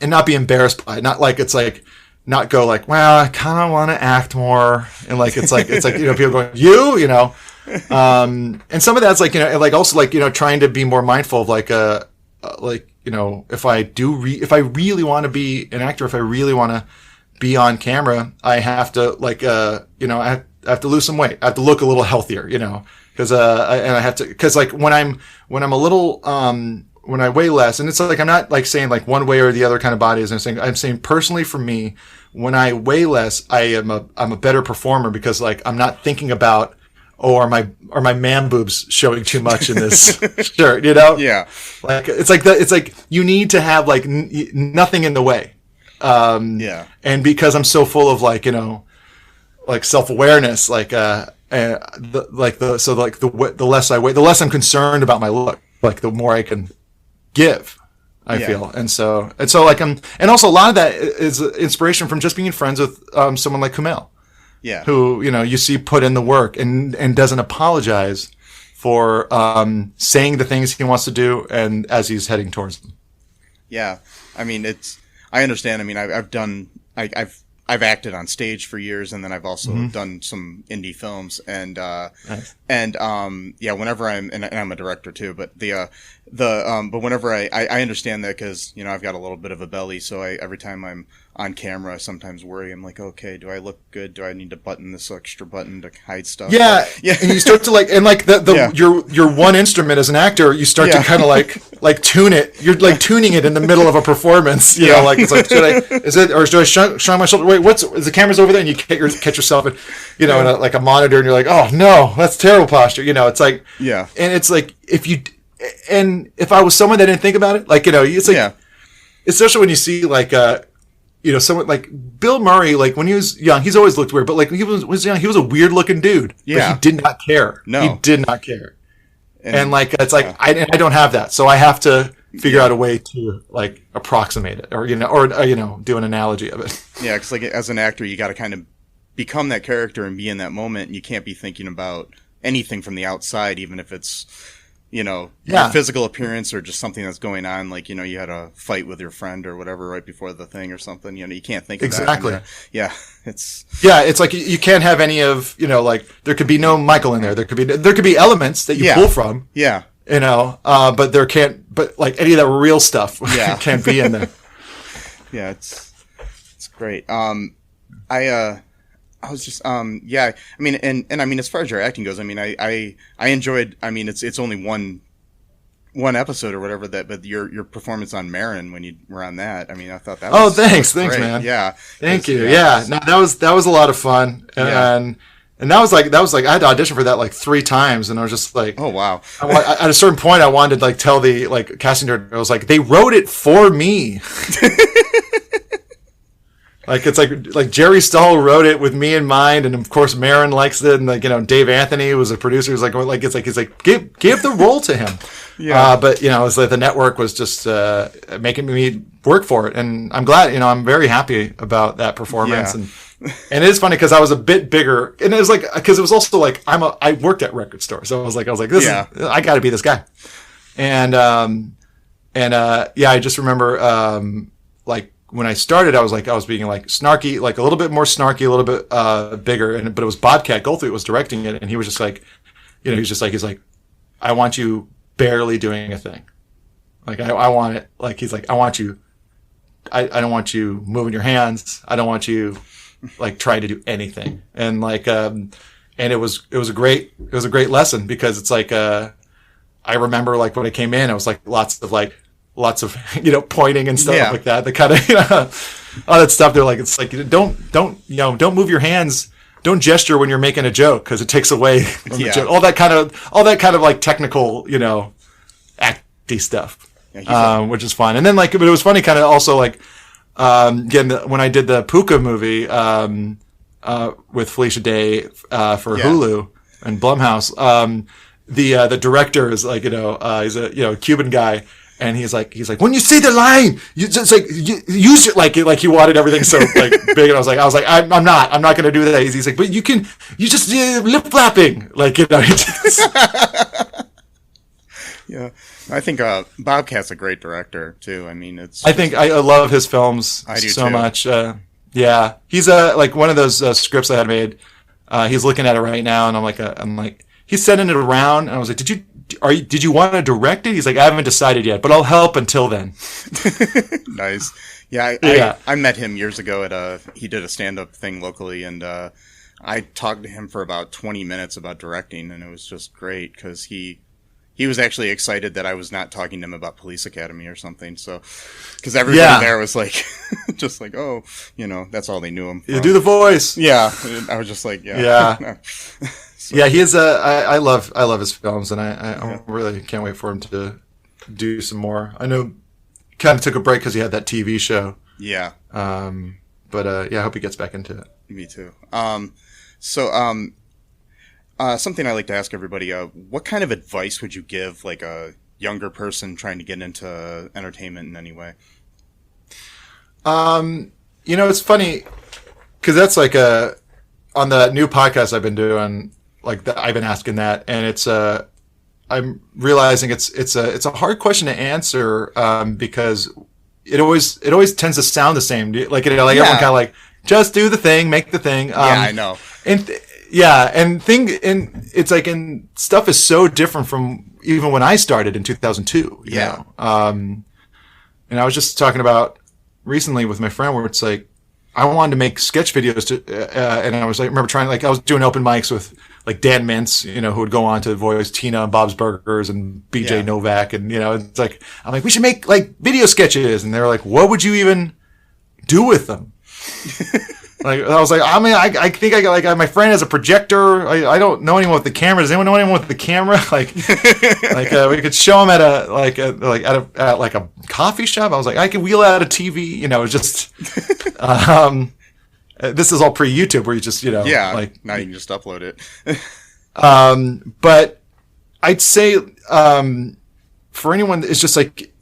not be embarrassed by it. Not like, it's like, not go like, well, I kind of want to act more. And like, it's like, people going, and some of that's like, also like, trying to be more mindful of like, if I really want to be an actor, if I really want to be on camera, I have to like, I have to lose some weight. I have to look a little healthier, cause, I have to, cause like when I'm a little, when I weigh less, and it's like, I'm not like saying like one way or the other kind of body, I'm saying personally for me, when I weigh less, I'm a better performer because like, I'm not thinking about, are my man boobs showing too much in this shirt, Yeah. Like, it's like you need to have like nothing in the way. And because I'm so full of like, like self-awareness, like, the less I weigh, the less I'm concerned about my look, like the more I can give, I feel. And so like, and also a lot of that is inspiration from just being friends with, someone like Kumail. Yeah. Who, you see put in the work and doesn't apologize for, saying the things he wants to do and as he's heading towards them. Yeah. I mean, I understand. I mean, I've acted on stage for years, and then I've also done some indie films, and Nice. Whenever and I'm a director too, but but whenever I understand that because I've got a little bit of a belly, so every time I'm on camera, I sometimes worry. I'm like, okay, do I look good? Do I need to button this extra button to hide stuff? Yeah, yeah. And you start to like, and like your one instrument as an actor, you start to kind of like tune it. You're like tuning it in the middle of a performance. You know, like it's like, do I shine my shoulder? Wait, is the camera's over there? And you catch yourself in, in a monitor, and you're like, oh no, that's terrible posture. It's like, yeah. And it's like if I was someone that didn't think about it, like it's like, especially when you see like someone like Bill Murray, like when he was young, he's always looked weird, but like when he was young, he was a weird looking dude. Yeah. But he did not care. No. He did not care. And like, it's like, I don't have that. So I have to figure out a way to like approximate it or, do an analogy of it. Yeah. Cause like as an actor, you got to kind of become that character and be in that moment. And you can't be thinking about anything from the outside, even if it's, your physical appearance or just something that's going on. Like, you had a fight with your friend or whatever right before the thing or something. You can't think of that. Exactly. It's like you can't have any of, like there could be no Michael in there. There could be elements that you pull from. Yeah. But but like any of that real stuff can't be in there. Yeah. It's great. I was just, I mean, and I mean, as far as your acting goes, I mean, I enjoyed, I mean, it's only one episode or whatever but your performance on Marin when you were on that, I mean, I thought that was thanks, great. man. Yeah. Thank you. No, that was a lot of fun. And that was like I had to audition for that like 3 times, and I was just like, Oh wow. At a certain point, I wanted to like tell the like casting director, I was like, they wrote it for me. Like it's like Jerry Stahl wrote it with me in mind, and of course Marin likes it, and like Dave Anthony was a producer. He's like give the role to him. Yeah. But it's like the network was just making me work for it, and I'm glad. I'm very happy about that performance. Yeah. And it is funny because I was a bit bigger, and it was like because it was also like I worked at record stores, so I was like this I got to be this guy, and I just remember like when I started, I was being like snarky, like a little bit more snarky, a little bit bigger, but it was Bobcat Goldthwait was directing it, and he was just like, he's like, I want you barely doing a thing, like I want it, like he's like I want you, I don't want you moving your hands, I don't want you like trying to do anything, and like and it was a great lesson because it's like I remember like when I came in, it was like lots of pointing and stuff like that. The kind of all that stuff. They're like, it's like don't move your hands, don't gesture when you're making a joke because it takes away from the joke. All that kind of like technical acty stuff, which is fun. And then like, but it was funny, kind of also like again when I did the Puka movie with Felicia Day for Hulu and Blumhouse. The director is like he's a Cuban guy. And he's like, when you say the line, you just like use it like he wanted everything so like big. And I was like, I'm not going to do that. He's like, but you just lip flapping, like Yeah, I think Bobcat's a great director too. I mean, I think I love his films so much. Yeah, he's like one of those scripts I had made. He's looking at it right now, and I'm like, he's sending it around. And I was like, did you want to direct it? He's like, I haven't decided yet, but I'll help until then. Nice. I met him years ago he did a stand-up thing locally, and I talked to him for about 20 minutes about directing, and it was just great because he was actually excited that I was not talking to him about Police Academy or something. So, because everybody there was like, just like, oh, that's all they knew him from. You do the voice. Yeah. I was just like, yeah. So. Yeah, he is I love his films, and I really can't wait for him to do some more. I know kind of took a break because he had that TV show. Yeah. But I hope he gets back into it. Me too. Something I like to ask everybody, what kind of advice would you give like a younger person trying to get into entertainment in any way? It's funny because that's like on the new podcast I've been doing, like I've been asking that, and it's I'm realizing it's a hard question to answer because it always tends to sound the same. Like everyone kind of like just do the thing, make the thing. I know. And it's like, and stuff is so different from even when I started in 2002. You know? And I was just talking about recently with my friend where it's like I wanted to make sketch videos and I was like, remember trying, like I was doing open mics with like Dan Mintz, who would go on to voice Tina and Bob's Burgers and BJ Novak, and it's like I'm like, we should make like video sketches, and they were like, what would you even do with them? Like I was like, I mean, I think I got like my friend has a projector. I don't know anyone with the camera. Does anyone know anyone with the camera? Like we could show him at a coffee shop. I was like, I could wheel out a TV. Just this is all pre-YouTube where you just like now you can just upload it. But I'd say for anyone, it's just like.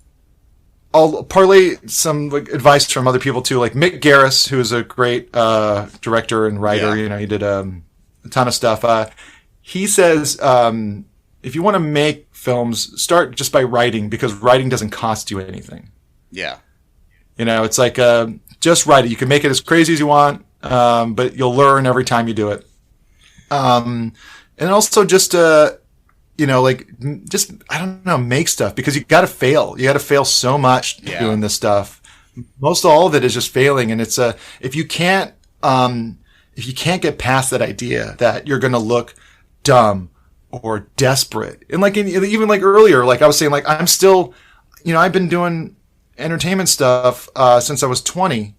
I'll parlay some like advice from other people too, like Mick Garris, who is a great director and writer. He did a ton of stuff. He says if you want to make films, start just by writing, because writing doesn't cost you anything. Yeah. It's like just write it. You can make it as crazy as you want, but you'll learn every time you do it. And also just just, I don't know, make stuff, because you got to fail. You got to fail so much doing this stuff. Most all of it is just failing. And it's if you can't get past that idea that you're going to look dumb or desperate. And like, even like earlier, like I was saying, like I'm still, I've been doing entertainment stuff, since I was 20,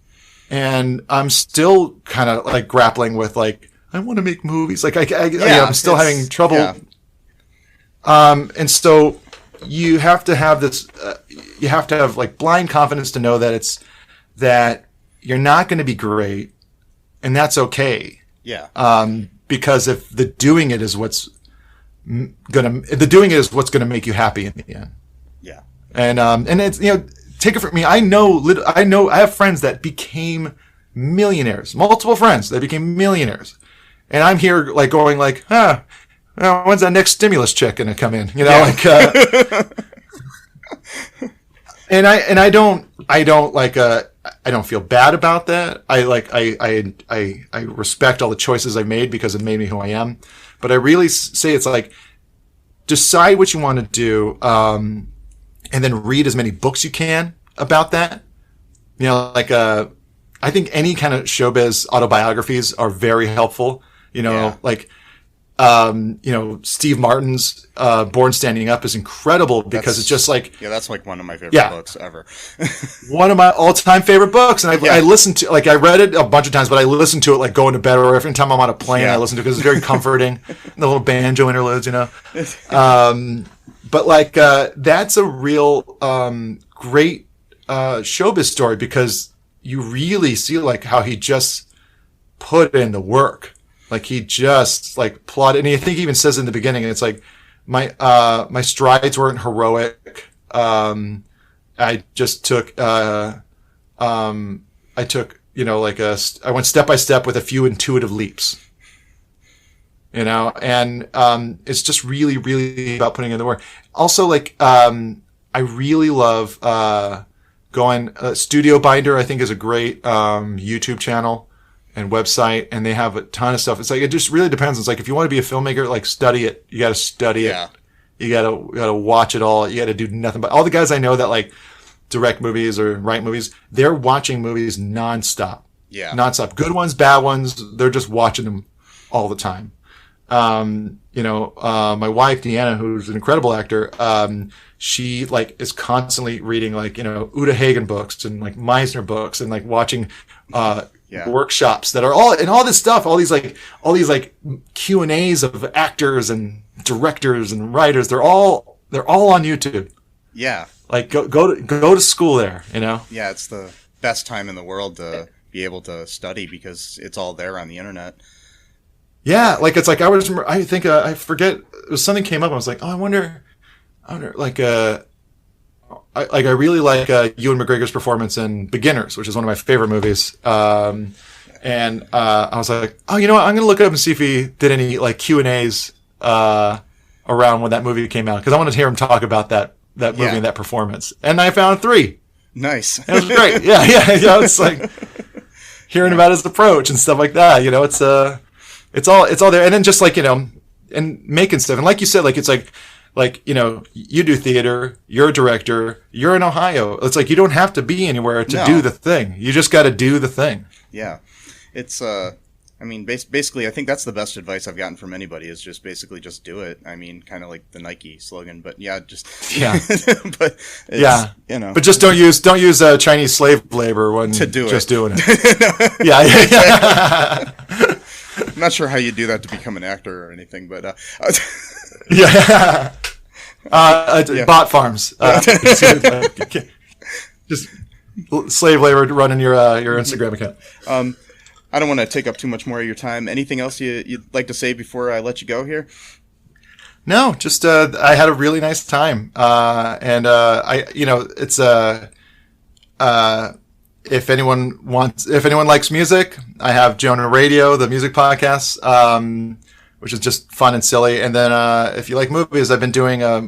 and I'm still kind of like grappling with like, I want to make movies. Like I'm still having trouble. Yeah. And so you have to have this, you have to have like blind confidence to know that you're not going to be great, and that's okay. Yeah. Because if the doing it is what's gonna make you happy in the end. Yeah. And it's, take it from me. I know I have friends that became millionaires, multiple friends that became millionaires. And I'm here like going like, when's that next stimulus check going to come in? And I don't feel bad about that. I respect all the choices I made because it made me who I am. But I really say it's like, decide what you want to do, and then read as many books you can about that. I think any kind of showbiz autobiographies are very helpful. Steve Martin's Born Standing Up is incredible because it's just like... Yeah, that's like one of my favorite books ever. One of my all-time favorite books. And I listened to, I read it a bunch of times, but I listened to it like going to bed or every time I'm on a plane, I listen to it because it's very comforting. The little banjo interludes, But that's a real great showbiz story because you really see like how he just put in the work. Like he just like plotted, and I think he even says in the beginning, it's like my strides weren't heroic. I just took I went step by step with a few intuitive leaps. And it's just really, really about putting in the work. Also, I really love going. Studio Binder, I think, is a great YouTube channel and website, and they have a ton of stuff. It's like, it just really depends. It's like, if you want to be a filmmaker, like, study it. You got to study it. You got to watch it all. You got to do nothing but all the guys I know that like direct movies or write movies, they're watching movies nonstop. Yeah. Nonstop. Good ones, bad ones. They're just watching them all the time. My wife, Deanna, who's an incredible actor, she like is constantly reading Uta Hagen books and like Meisner books and like watching, workshops that are all this stuff, all these Q&As of actors and directors and writers. They're all on YouTube. Yeah. Like go to school there, Yeah. It's the best time in the world to be able to study because it's all there on the internet. Yeah. Like, it's like, I think, I forget, it was something came up. I was like, oh, I wonder, like, I really like Ewan McGregor's performance in Beginners, which is one of my favorite movies. And I was like, oh, you know what? I'm going to look it up and see if he did any like Q&As around when that movie came out, because I wanted to hear him talk about that movie and that performance. And I found 3. Nice. And it was great. Yeah. It's like hearing about his approach and stuff like that. It's all there. And then just like and making stuff. And like you said, like it's like you do theater, you're a director, you're in Ohio. It's like you don't have to be anywhere to do the thing. You just got to do the thing. Yeah. It's, basically, I think that's the best advice I've gotten from anybody is just basically just do it. I mean, kind of like the Nike slogan, but but but just don't use Chinese slave labor when doing it. Yeah. I'm not sure how you do that to become an actor or anything, but bot farms. Just slave labor running your Instagram account. I don't want to take up too much more of your time. Anything else you'd like to say before I let you go here? No, just I had a really nice time, and it's if anyone likes music, I have Jonah Radio, the music podcast, which is just fun and silly. And then if you like movies, I've been doing a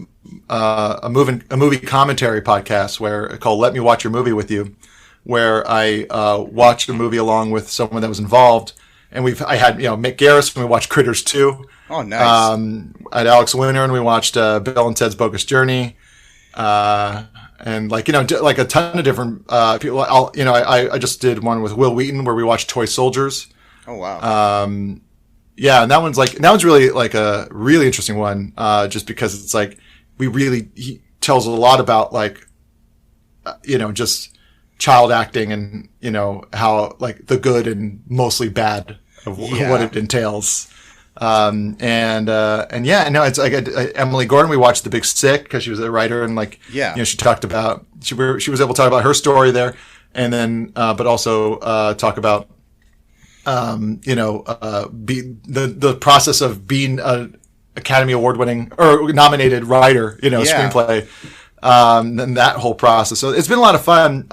movie commentary podcast called Let Me Watch Your Movie With You, where I watched a movie along with someone that was involved. And I had Mick Garris when we watched Critters 2. Oh, nice. I had Alex Winter and we watched Bill and Ted's Bogus Journey. And like a ton of different people. I just did one with Will Wheaton where we watched Toy Soldiers. Oh wow. And that one's really like a really interesting one, just because it's like he tells a lot about like just child acting and how like the good and mostly bad of Yeah. what it entails. And yeah, no, it's like Emily Gordon. We watched The Big Sick because she was a writer, and like, Yeah. you know, she talked about she was able to talk about her story there, and then but also talk about be the process of being a Academy Award winning or nominated writer, Yeah. screenplay, and that whole process. So it's been a lot of fun.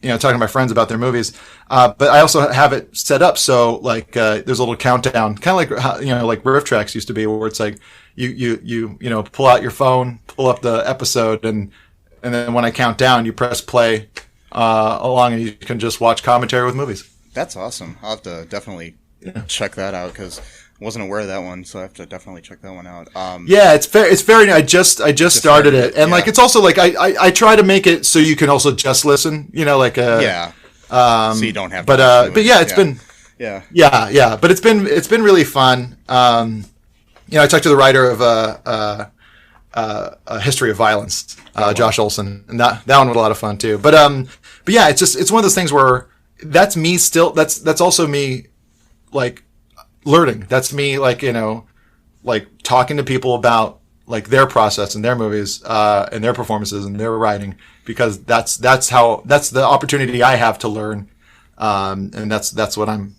Talking to my friends about their movies. But I also have it set up so like there's a little countdown, kind of like how, like riff tracks used to be, where it's like you pull out your phone, pull up the episode, and then when I count down, you press play along, and you can just watch commentary with movies. That's awesome. I'll have to definitely check that out because I wasn't aware of that one, so I have to definitely check that one out. Yeah, it's very. I just started it, and like it's also like I try to make it so you can also just listen. Yeah. So you don't have to. But yeah, it's been. Yeah. Yeah. But it's been really fun. I talked to the writer of A History of Violence, Josh Olson, and that one was a lot of fun too. But yeah, it's one of those things where that's me still. That's also me, like learning. That's me, like like talking to people about like their process and their movies and their performances and their writing, because that's the opportunity I have to learn, and that's what I'm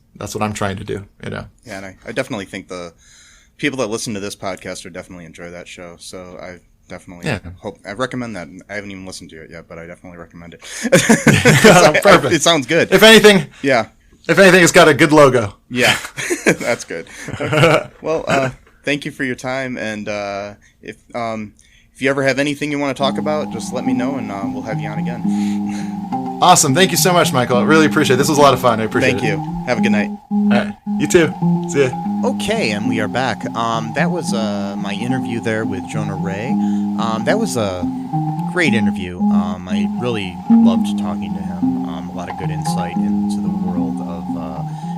trying to do. Yeah, and I definitely think the people that listen to this podcast are definitely enjoy that show. So I definitely hope I recommend that. I haven't even listened to it yet, but I definitely recommend it. Perfect. It sounds good. If anything, it's got a good logo. Yeah, that's good. Well, thank you for your time, and if you ever have anything you want to talk about, just let me know, and we'll have you on again. Awesome. Thank you so much, Michael. I really appreciate it. This was a lot of fun. I appreciate it. Thank you. Have a good night. All right. You too. See ya. Okay, and we are back. That was my interview there with Jonah Ray. That was a great interview. I really loved talking to him. A lot of good insight into the world of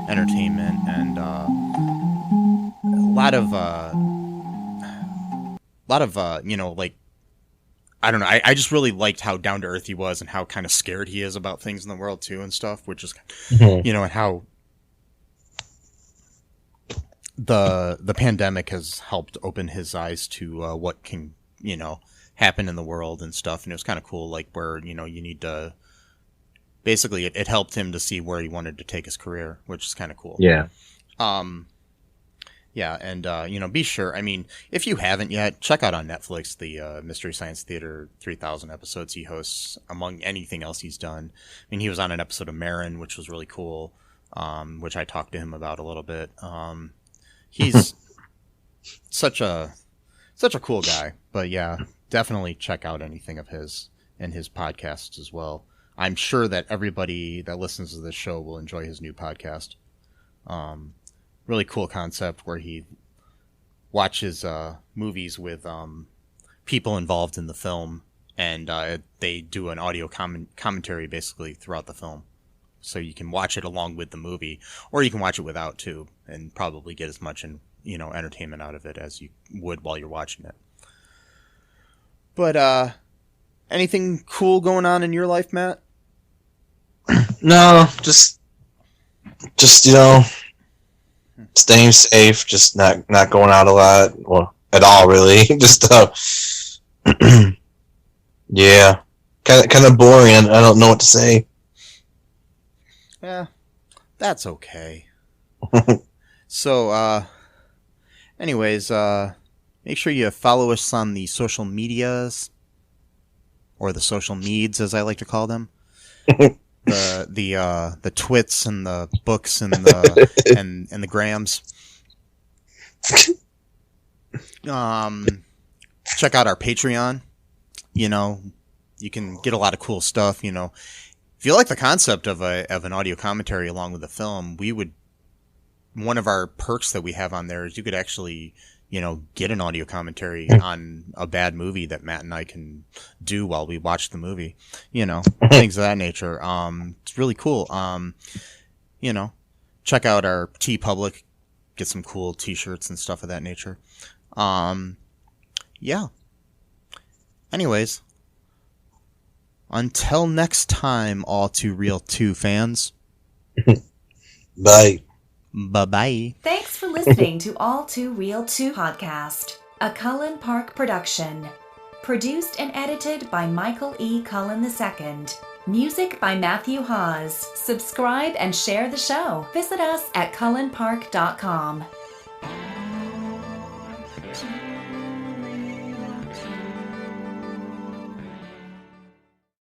entertainment, and a lot of like, I don't know. I just really liked how down to earth he was, and how kind of scared he is about things in the world too and stuff, which is, and how the pandemic has helped open his eyes to what can happen in the world and stuff. And it was kind of cool, like where you need to basically it helped him to see where he wanted to take his career, which is kind of cool. Yeah. Yeah, and be sure. I mean, if you haven't yet, check out on Netflix the Mystery Science Theater 3000 episodes he hosts, among anything else he's done. I mean, he was on an episode of Marin, which was really cool, which I talked to him about a little bit. He's such a cool guy. But yeah, definitely check out anything of his and his podcasts as well. I'm sure that everybody that listens to this show will enjoy his new podcast. Really cool concept where he watches movies with people involved in the film, and they do an audio commentary basically throughout the film. So you can watch it along with the movie, or you can watch it without too, and probably get as much entertainment out of it as you would while you're watching it. But anything cool going on in your life, Matt? No, just staying safe, just not going out a lot, or at all, really. Just yeah, kind of boring. I don't know what to say. Yeah, that's okay. So, anyways, make sure you follow us on the social medias, or the social needs, as I like to call them. The twits and the books and the and the grams. Check out our Patreon. You can get a lot of cool stuff. If you like the concept of an audio commentary along with the film, one of our perks that we have on there is you could actually get an audio commentary on a bad movie that Matt and I can do while we watch the movie, things of that nature. It's really cool. Check out our TeePublic, get some cool t-shirts and stuff of that nature. Yeah. Anyways, until next time, all Too Real 2 fans. Bye. Bye-bye. Thanks for listening to All Too Real 2 podcast, a Cullen Park production. Produced and edited by Michael E. Cullen II. Music by Matthew Hawes. Subscribe and share the show. Visit us at cullenpark.com.